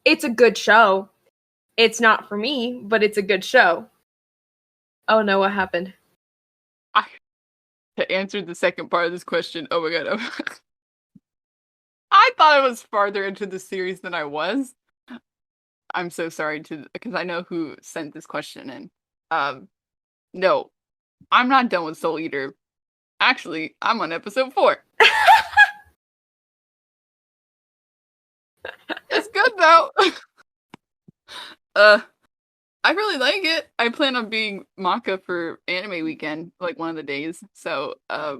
Speaker 1: It's a good show. It's not for me, but it's a good show. Oh no, what happened?
Speaker 2: To answer the second part of this question, oh my god. I thought I was farther into the series than I was. I'm so sorry because I know who sent this question in. No, I'm not done with Soul Eater. Actually, I'm on episode 4. It's good though. I really like it. I plan on being Maka for anime weekend, like one of the days. So, I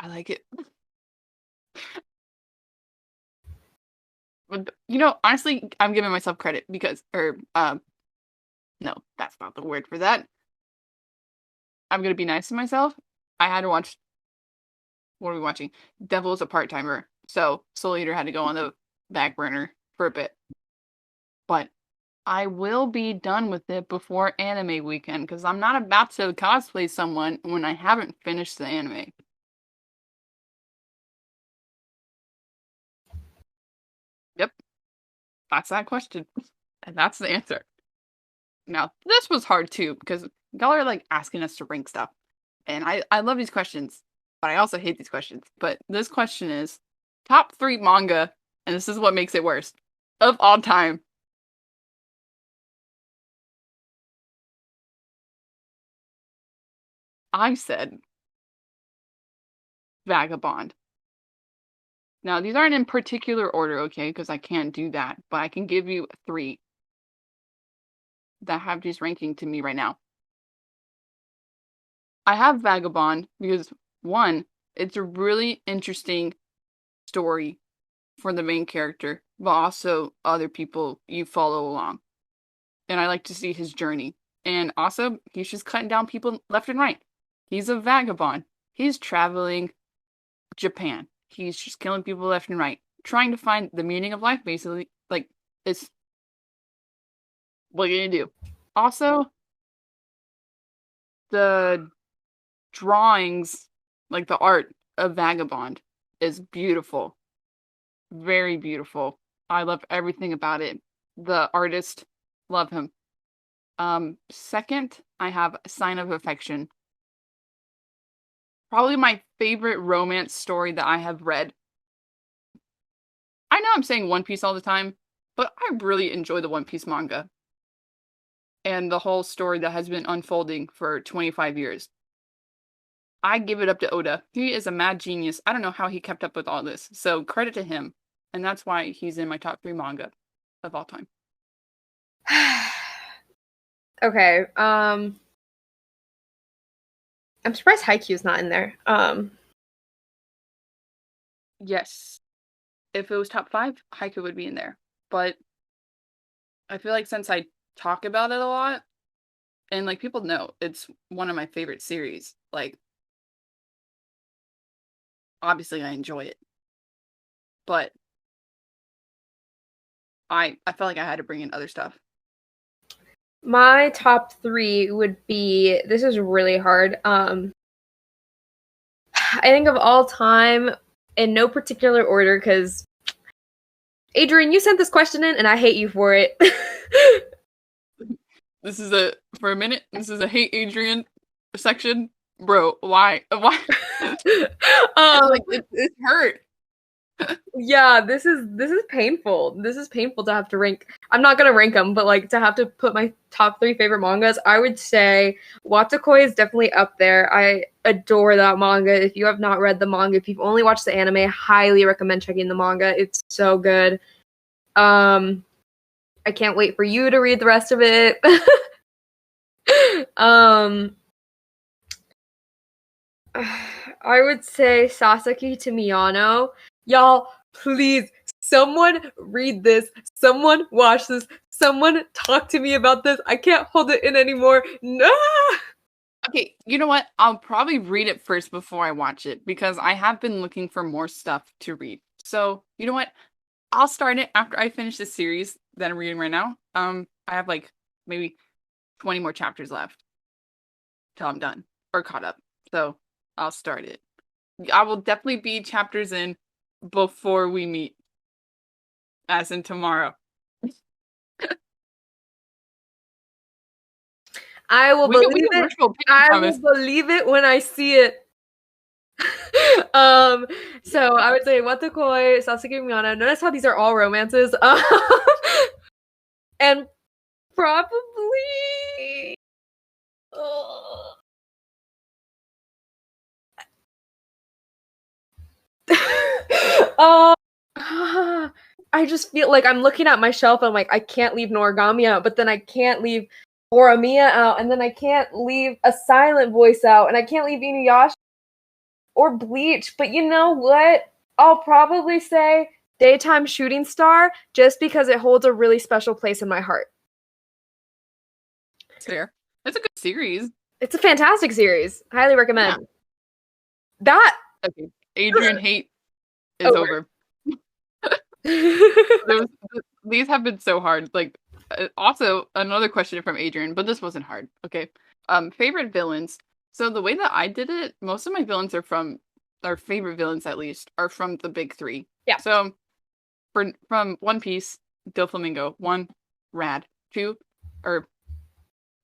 Speaker 2: like it. But honestly, I'm giving myself credit because, no, that's not the word for that. I'm gonna be nice to myself. I had to watch. What are we watching? Devil's a Part-Timer. So Soul Eater had to go on the back burner for a bit. But I will be done with it before anime weekend because I'm not about to cosplay someone when I haven't finished the anime. Yep, that's that question. And that's the answer. Now, this was hard too because y'all are like asking us to rank stuff. And I love these questions, but I also hate these questions. But this question is top 3 manga, and this is what makes it worse, of all time. I said Vagabond. Now, these aren't in particular order, okay, because I can't do that, but I can give you 3 that have these ranking to me right now. I have Vagabond because, 1, it's a really interesting story for the main character, but also other people you follow along. And I like to see his journey. And also, he's just cutting down people left and right. He's a vagabond. He's traveling Japan. He's just killing people left and right, trying to find the meaning of life, basically. Like, it's what are you gonna do? Also, the drawings, like the art of Vagabond, is beautiful. Very beautiful. I love everything about it. The artist, love him. Second, I have Sign of Affection. Probably my favorite romance story that I have read. I know I'm saying One Piece all the time, but I really enjoy the One Piece manga. And the whole story that has been unfolding for 25 years. I give it up to Oda. He is a mad genius. I don't know how he kept up with all this. So credit to him. And that's why he's in my top 3 manga of all time.
Speaker 1: Okay, I'm surprised Haikyuu's not in there.
Speaker 2: Yes. If it was top 5, Haiku would be in there. But I feel like since I talk about it a lot, and like people know, it's one of my favorite series. Like, obviously I enjoy it. But I felt like I had to bring in other stuff.
Speaker 1: My top 3 would be, this is really hard. I think of all time, in no particular order, because Adrian, you sent this question in, and I hate you for it.
Speaker 2: This is for a minute, this is a hate Adrian section. Bro, why? Why? Like, it's hurt.
Speaker 1: Yeah, this is painful. This is painful to have to rank. I'm not gonna rank them, but like to have to put my top 3 favorite mangas, I would say Watakoi is definitely up there. I adore that manga. If you have not read the manga, if you've only watched the anime, I highly recommend checking the manga. It's so good. I can't wait for you to read the rest of it. I would say Sasaki to Miyano. Y'all, please, someone read this. Someone watch this. Someone talk to me about this. I can't hold it in anymore. No!
Speaker 2: Okay, you know what? I'll probably read it first before I watch it because I have been looking for more stuff to read. So, you know what? I'll start it after I finish the series that I'm reading right now. I have like maybe 20 more chapters left till I'm done or caught up. So, I'll start it. I will definitely be chapters in before we meet, as in tomorrow.
Speaker 1: I will believe it. I
Speaker 2: will
Speaker 1: believe it when I see it. So I would say Watakoi, Sasaki Miyano. Notice how these are all romances. And probably I just feel like I'm looking at my shelf and I'm like, I can't leave Noragami out, but then I can't leave Oramiya out, and then I can't leave A Silent Voice out, and I can't leave Inuyasha or Bleach. But you know what? I'll probably say Daytime Shooting Star just because it holds a really special place in my heart.
Speaker 2: It's fair. It's a good series.
Speaker 1: It's a fantastic series. Highly recommend. Yeah. That
Speaker 2: okay. Adrian hate is over. These have been so hard. Like, also another question from Adrian, but this wasn't hard. Okay. Favorite villains. So the way that I did it, most of my villains are from, our favorite villains at least, are from the big three.
Speaker 1: Yeah.
Speaker 2: So from One Piece, Doflamingo, 1, rad. 2, or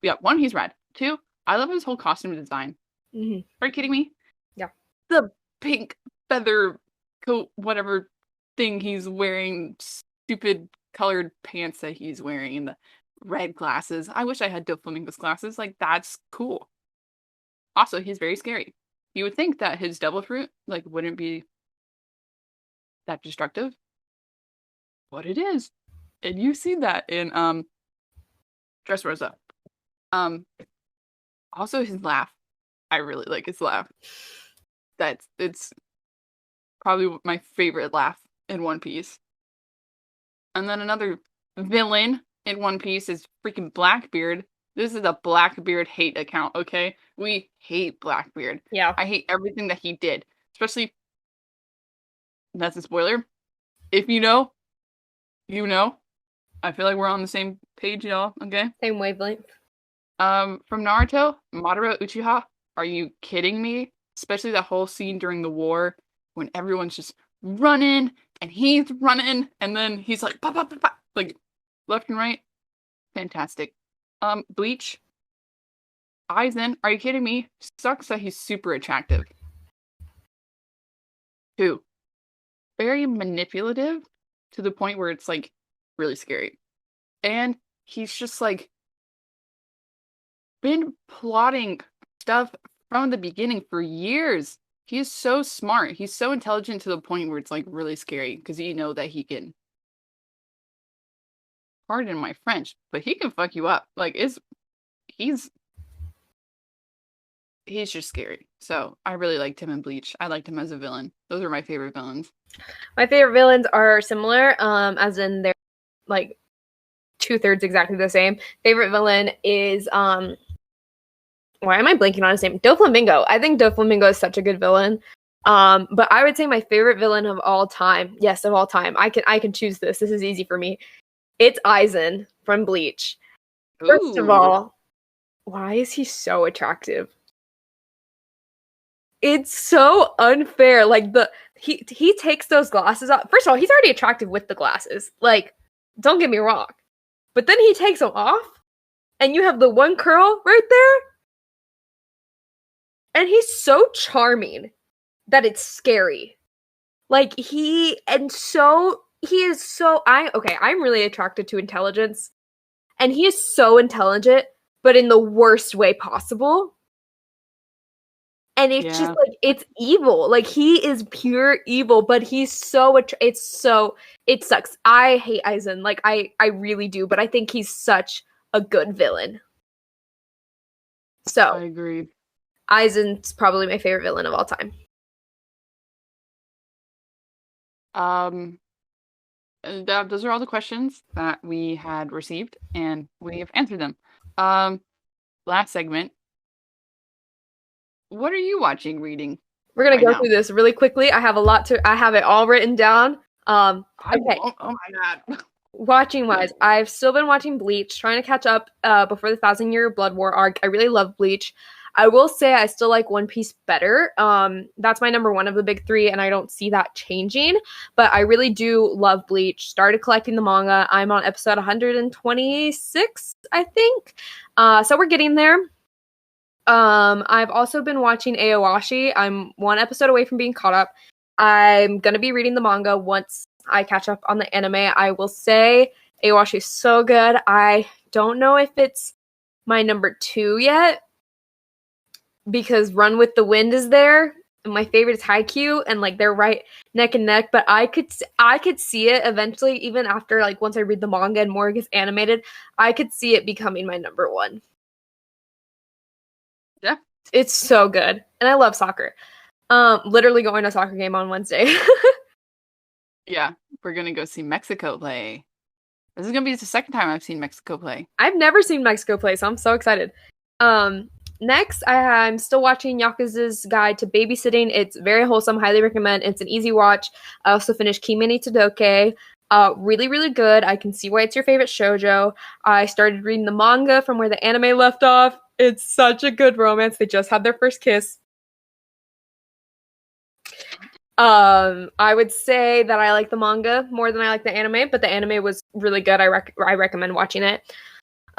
Speaker 2: yeah, 1, he's rad. 2, I love his whole costume design.
Speaker 1: Mm-hmm.
Speaker 2: Are you kidding me?
Speaker 1: Yeah.
Speaker 2: The pink feather coat, whatever thing he's wearing, stupid colored pants that he's wearing, and the red glasses. I wish I had Doflamingo's glasses. Like, that's cool. Also, he's very scary. You would think that his devil fruit, like, wouldn't be that destructive, but it is. And you see that in Dressrosa. Also his laugh. I really like his laugh. It's probably my favorite laugh in One Piece. And then another villain in One Piece is freaking Blackbeard. This is a Blackbeard hate account, okay? We hate Blackbeard.
Speaker 1: Yeah.
Speaker 2: I hate everything that he did. Especially, that's a spoiler. If you know, you know. I feel like we're on the same page, y'all, okay?
Speaker 1: Same wavelength.
Speaker 2: From Naruto, Madara Uchiha. Are you kidding me? Especially that whole scene during the war when everyone's just running and he's running and then he's like pop, pop, pop, pop, like left and right. Fantastic. Bleach. Aizen, are you kidding me? Sucks that he's super attractive. 2, very manipulative to the point where it's like really scary. And he's just like been plotting stuff from the beginning for years. He is so smart. He's so intelligent to the point where it's like really scary because you know that he can, pardon my French, but he can fuck you up. Like, he's just scary. So I really liked him in Bleach. I liked him as a villain. Those are my favorite villains.
Speaker 1: My favorite villains are similar, as in they're like 2/3 exactly the same. Favorite villain is why am I blanking on his name? Doflamingo. I think Doflamingo is such a good villain. But I would say my favorite villain of all time. Yes, of all time. I can choose this. This is easy for me. It's Aizen from Bleach. First of all, why is he so attractive? It's so unfair. Like he takes those glasses off. First of all, he's already attractive with the glasses. Like, don't get me wrong. But then he takes them off, and you have the one curl right there. And he's so charming that it's scary. Like, I'm really attracted to intelligence. And he is so intelligent, but in the worst way possible. And it's just
Speaker 2: Yeah,
Speaker 1: like it's evil. Like he is pure evil, but he's so it sucks. I hate Aizen. Like I really do, but I think he's such a good villain.
Speaker 2: I
Speaker 1: So
Speaker 2: agree.
Speaker 1: Aizen's probably my favorite villain of all time.
Speaker 2: Um, those are all the questions that we had received, and we have answered them. Um, Last segment. What are you watching, reading
Speaker 1: We're gonna
Speaker 2: right
Speaker 1: go
Speaker 2: now?
Speaker 1: through this really quickly. I have it all written down.
Speaker 2: I
Speaker 1: Okay.
Speaker 2: won't. Oh my god.
Speaker 1: Watching wise, I've still been watching Bleach, trying to catch up before the Thousand Year Blood War arc. I really love Bleach. I will say I still like One Piece better. That's my number one of the big three, and I don't see that changing. But I really do love Bleach. Started collecting the manga. I'm on episode 126, I think. So we're getting there. I've also been watching Aowashi. I'm one episode away from being caught up. I'm gonna be reading the manga once I catch up on the anime. I will say Aowashi is so good. I don't know if it's my number 2 yet because Run with the Wind is there. And my favorite is Haikyuu, and like they're right neck and neck. But I could see it eventually, even after like once I read the manga and more gets animated, I could see it becoming my number 1.
Speaker 2: Yeah.
Speaker 1: It's so good, and I love soccer. Literally going to a soccer game on Wednesday.
Speaker 2: Yeah, we're gonna go see Mexico play. This is gonna be the second time I've seen Mexico play.
Speaker 1: I've never seen Mexico play, so I'm so excited. Next, I'm still watching Yakuza's Guide to Babysitting. It's very wholesome, highly recommend. It's an easy watch. I also finished Kimi ni Todoke. Really, really good. I can see why it's your favorite shoujo. I started reading the manga from where the anime left off. It's such a good romance. They just had their first kiss. I would say that I like the manga more than I like the anime, but the anime was really good. I recommend watching it.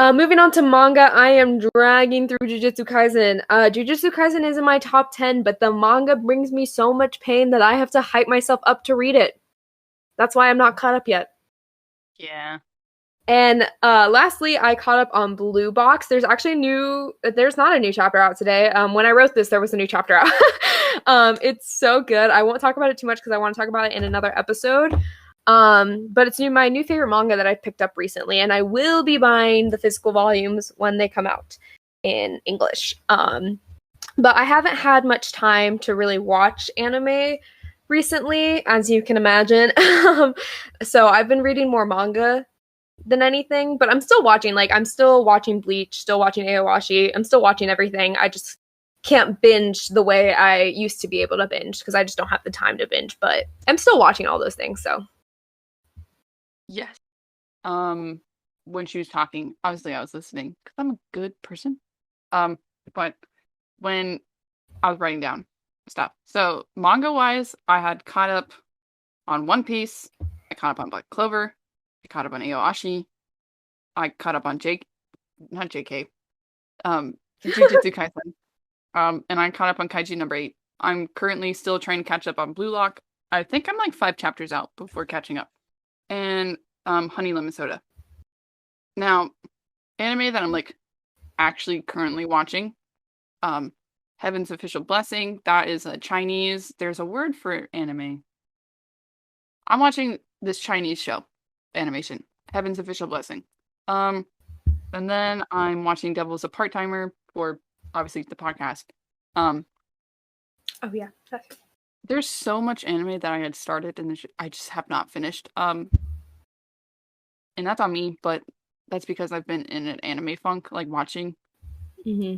Speaker 1: Moving on to manga, I am dragging through Jujutsu Kaisen. Jujutsu Kaisen is in my top 10, but the manga brings me so much pain that I have to hype myself up to read it. That's why I'm not caught up yet.
Speaker 2: Yeah.
Speaker 1: And lastly, I caught up on Blue Box. There's not a new chapter out today. When I wrote this, there was a new chapter out. It's so good. I won't talk about it too much because I want to talk about it in another episode. But it's my new favorite manga that I picked up recently, and I will be buying the physical volumes when they come out in English. But I haven't had much time to really watch anime recently, as you can imagine. So I've been reading more manga than anything, but I'm still watching. Like, I'm still watching Bleach, still watching Aowashi. I'm still watching everything. I just can't binge the way I used to be able to binge because I just don't have the time to binge, but I'm still watching all those things, so.
Speaker 2: Yes. When she was talking, obviously I was listening because I'm a good person. But when I was writing down stuff, so manga wise, I had caught up on One Piece. I caught up on Black Clover. I caught up on Aowashi. I caught up on not JK. Jujutsu Kaisen. And I caught up on Kaiju number 8. I'm currently still trying to catch up on Blue Lock. I think I'm like 5 chapters out before catching up. And Honey Lemon Soda. Now, anime that I'm like actually currently watching, Heaven's Official Blessing. That is a Chinese. There's a word for anime. I'm watching this Chinese show, animation, Heaven's Official Blessing. And then I'm watching Devil's a Part-Timer for obviously the podcast.
Speaker 1: Oh yeah.
Speaker 2: There's so much anime that I had started and I just have not finished. And that's on me, but that's because I've been in an anime funk, like watching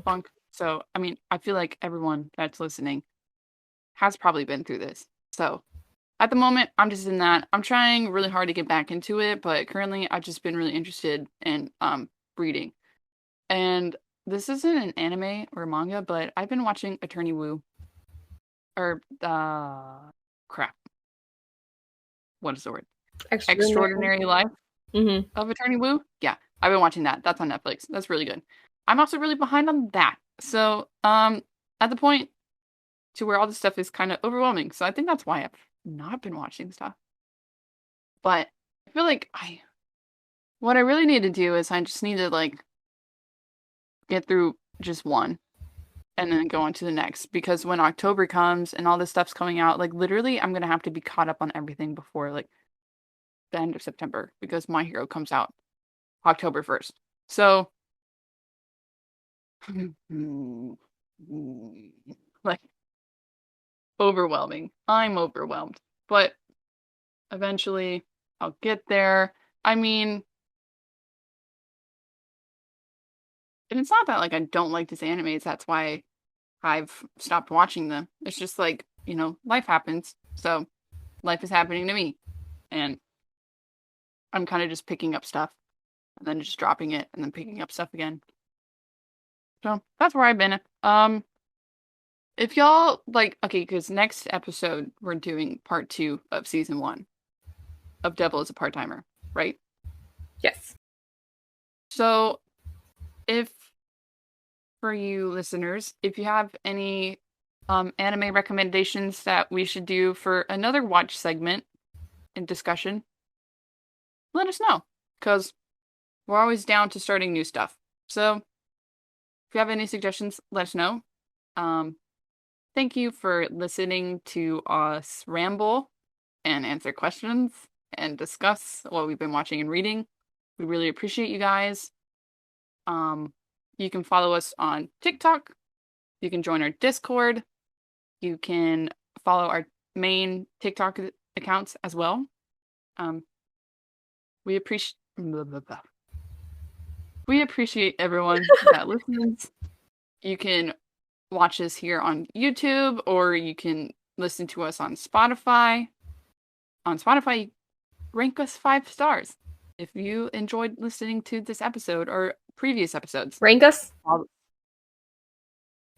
Speaker 2: funk. So, I mean, I feel like everyone that's listening has probably been through this. So, at the moment, I'm just in that. I'm trying really hard to get back into it, but currently I've just been really interested in reading. And this isn't an anime or manga, but I've been watching Attorney Woo. Or crap. What is the word? Extraordinary Life of Attorney Woo. Yeah, I've been watching that. That's on Netflix. That's really good. I'm also really behind on that. So, at the point to where all this stuff is kind of overwhelming. So I think that's why I've not been watching stuff. But I feel like what I really need to do is I just need to like get through just one and then go on to the next. Because when October comes and all this stuff's coming out, like literally I'm gonna have to be caught up on everything before like the end of September because My Hero comes out October 1st. So like overwhelming. I'm overwhelmed. But eventually I'll get there. I mean, and it's not that like I don't like these animes, that's why I've stopped watching them. It's just like, life happens. So life is happening to me. And I'm kind of just picking up stuff and then just dropping it and then picking up stuff again. So that's where I've been. If y'all like, okay, because next episode we're doing part 2 of season 1 of Devil is a Part-Timer, right?
Speaker 1: Yes.
Speaker 2: So if for you listeners, if you have any anime recommendations that we should do for another watch segment and discussion, let us know, because we're always down to starting new stuff. So if you have any suggestions, let us know. Thank you for listening to us ramble and answer questions and discuss what we've been watching and reading. We really appreciate you guys. You can follow us on TikTok. You can join our Discord. You can follow our main TikTok accounts as well. We appreciate everyone that listens. You can watch us here on YouTube, or you can listen to us on Spotify. On Spotify, rank us 5 stars if you enjoyed listening to this episode or previous episodes.
Speaker 1: Rank us.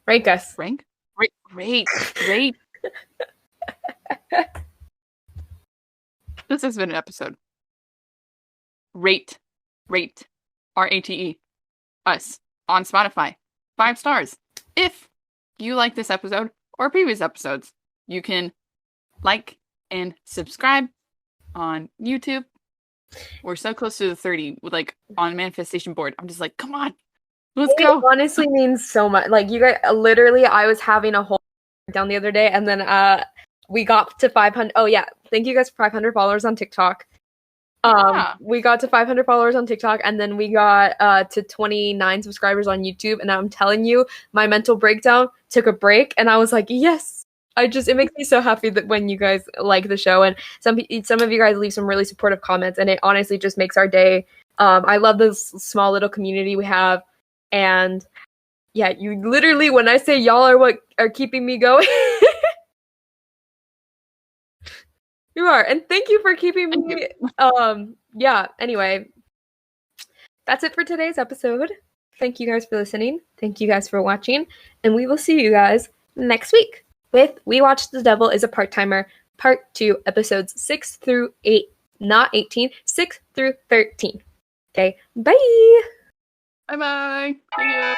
Speaker 1: Rank us.
Speaker 2: Rank? Rate. This has been an episode. Rate. RATE. Us. On Spotify. 5 stars. If you like this episode or previous episodes, you can like and subscribe on YouTube. We're so close to the 30, like on Manifestation Board. I'm just like, come on, let's go.
Speaker 1: It honestly means so much. Like, you guys, literally, I was having a whole down the other day, and then we got to 500. Oh yeah, thank you guys for 500 followers on TikTok. We got to 500 followers on TikTok, and then we got to 29 subscribers on YouTube. And I'm telling you, my mental breakdown took a break, and I was like, yes. It makes me so happy that when you guys like the show, and some of you guys leave some really supportive comments, and it honestly just makes our day. I love this small little community we have, and yeah, you literally, when I say y'all are what are keeping me going, you are, and thank you for keeping me. Yeah. Anyway, that's it for today's episode. Thank you guys for listening. Thank you guys for watching, and we will see you guys next week with We Watched the Devil is a Part-Timer, Part 2, episodes 6 through 8, not 18, 6 through 13. Okay, bye!
Speaker 2: Bye-bye! See you!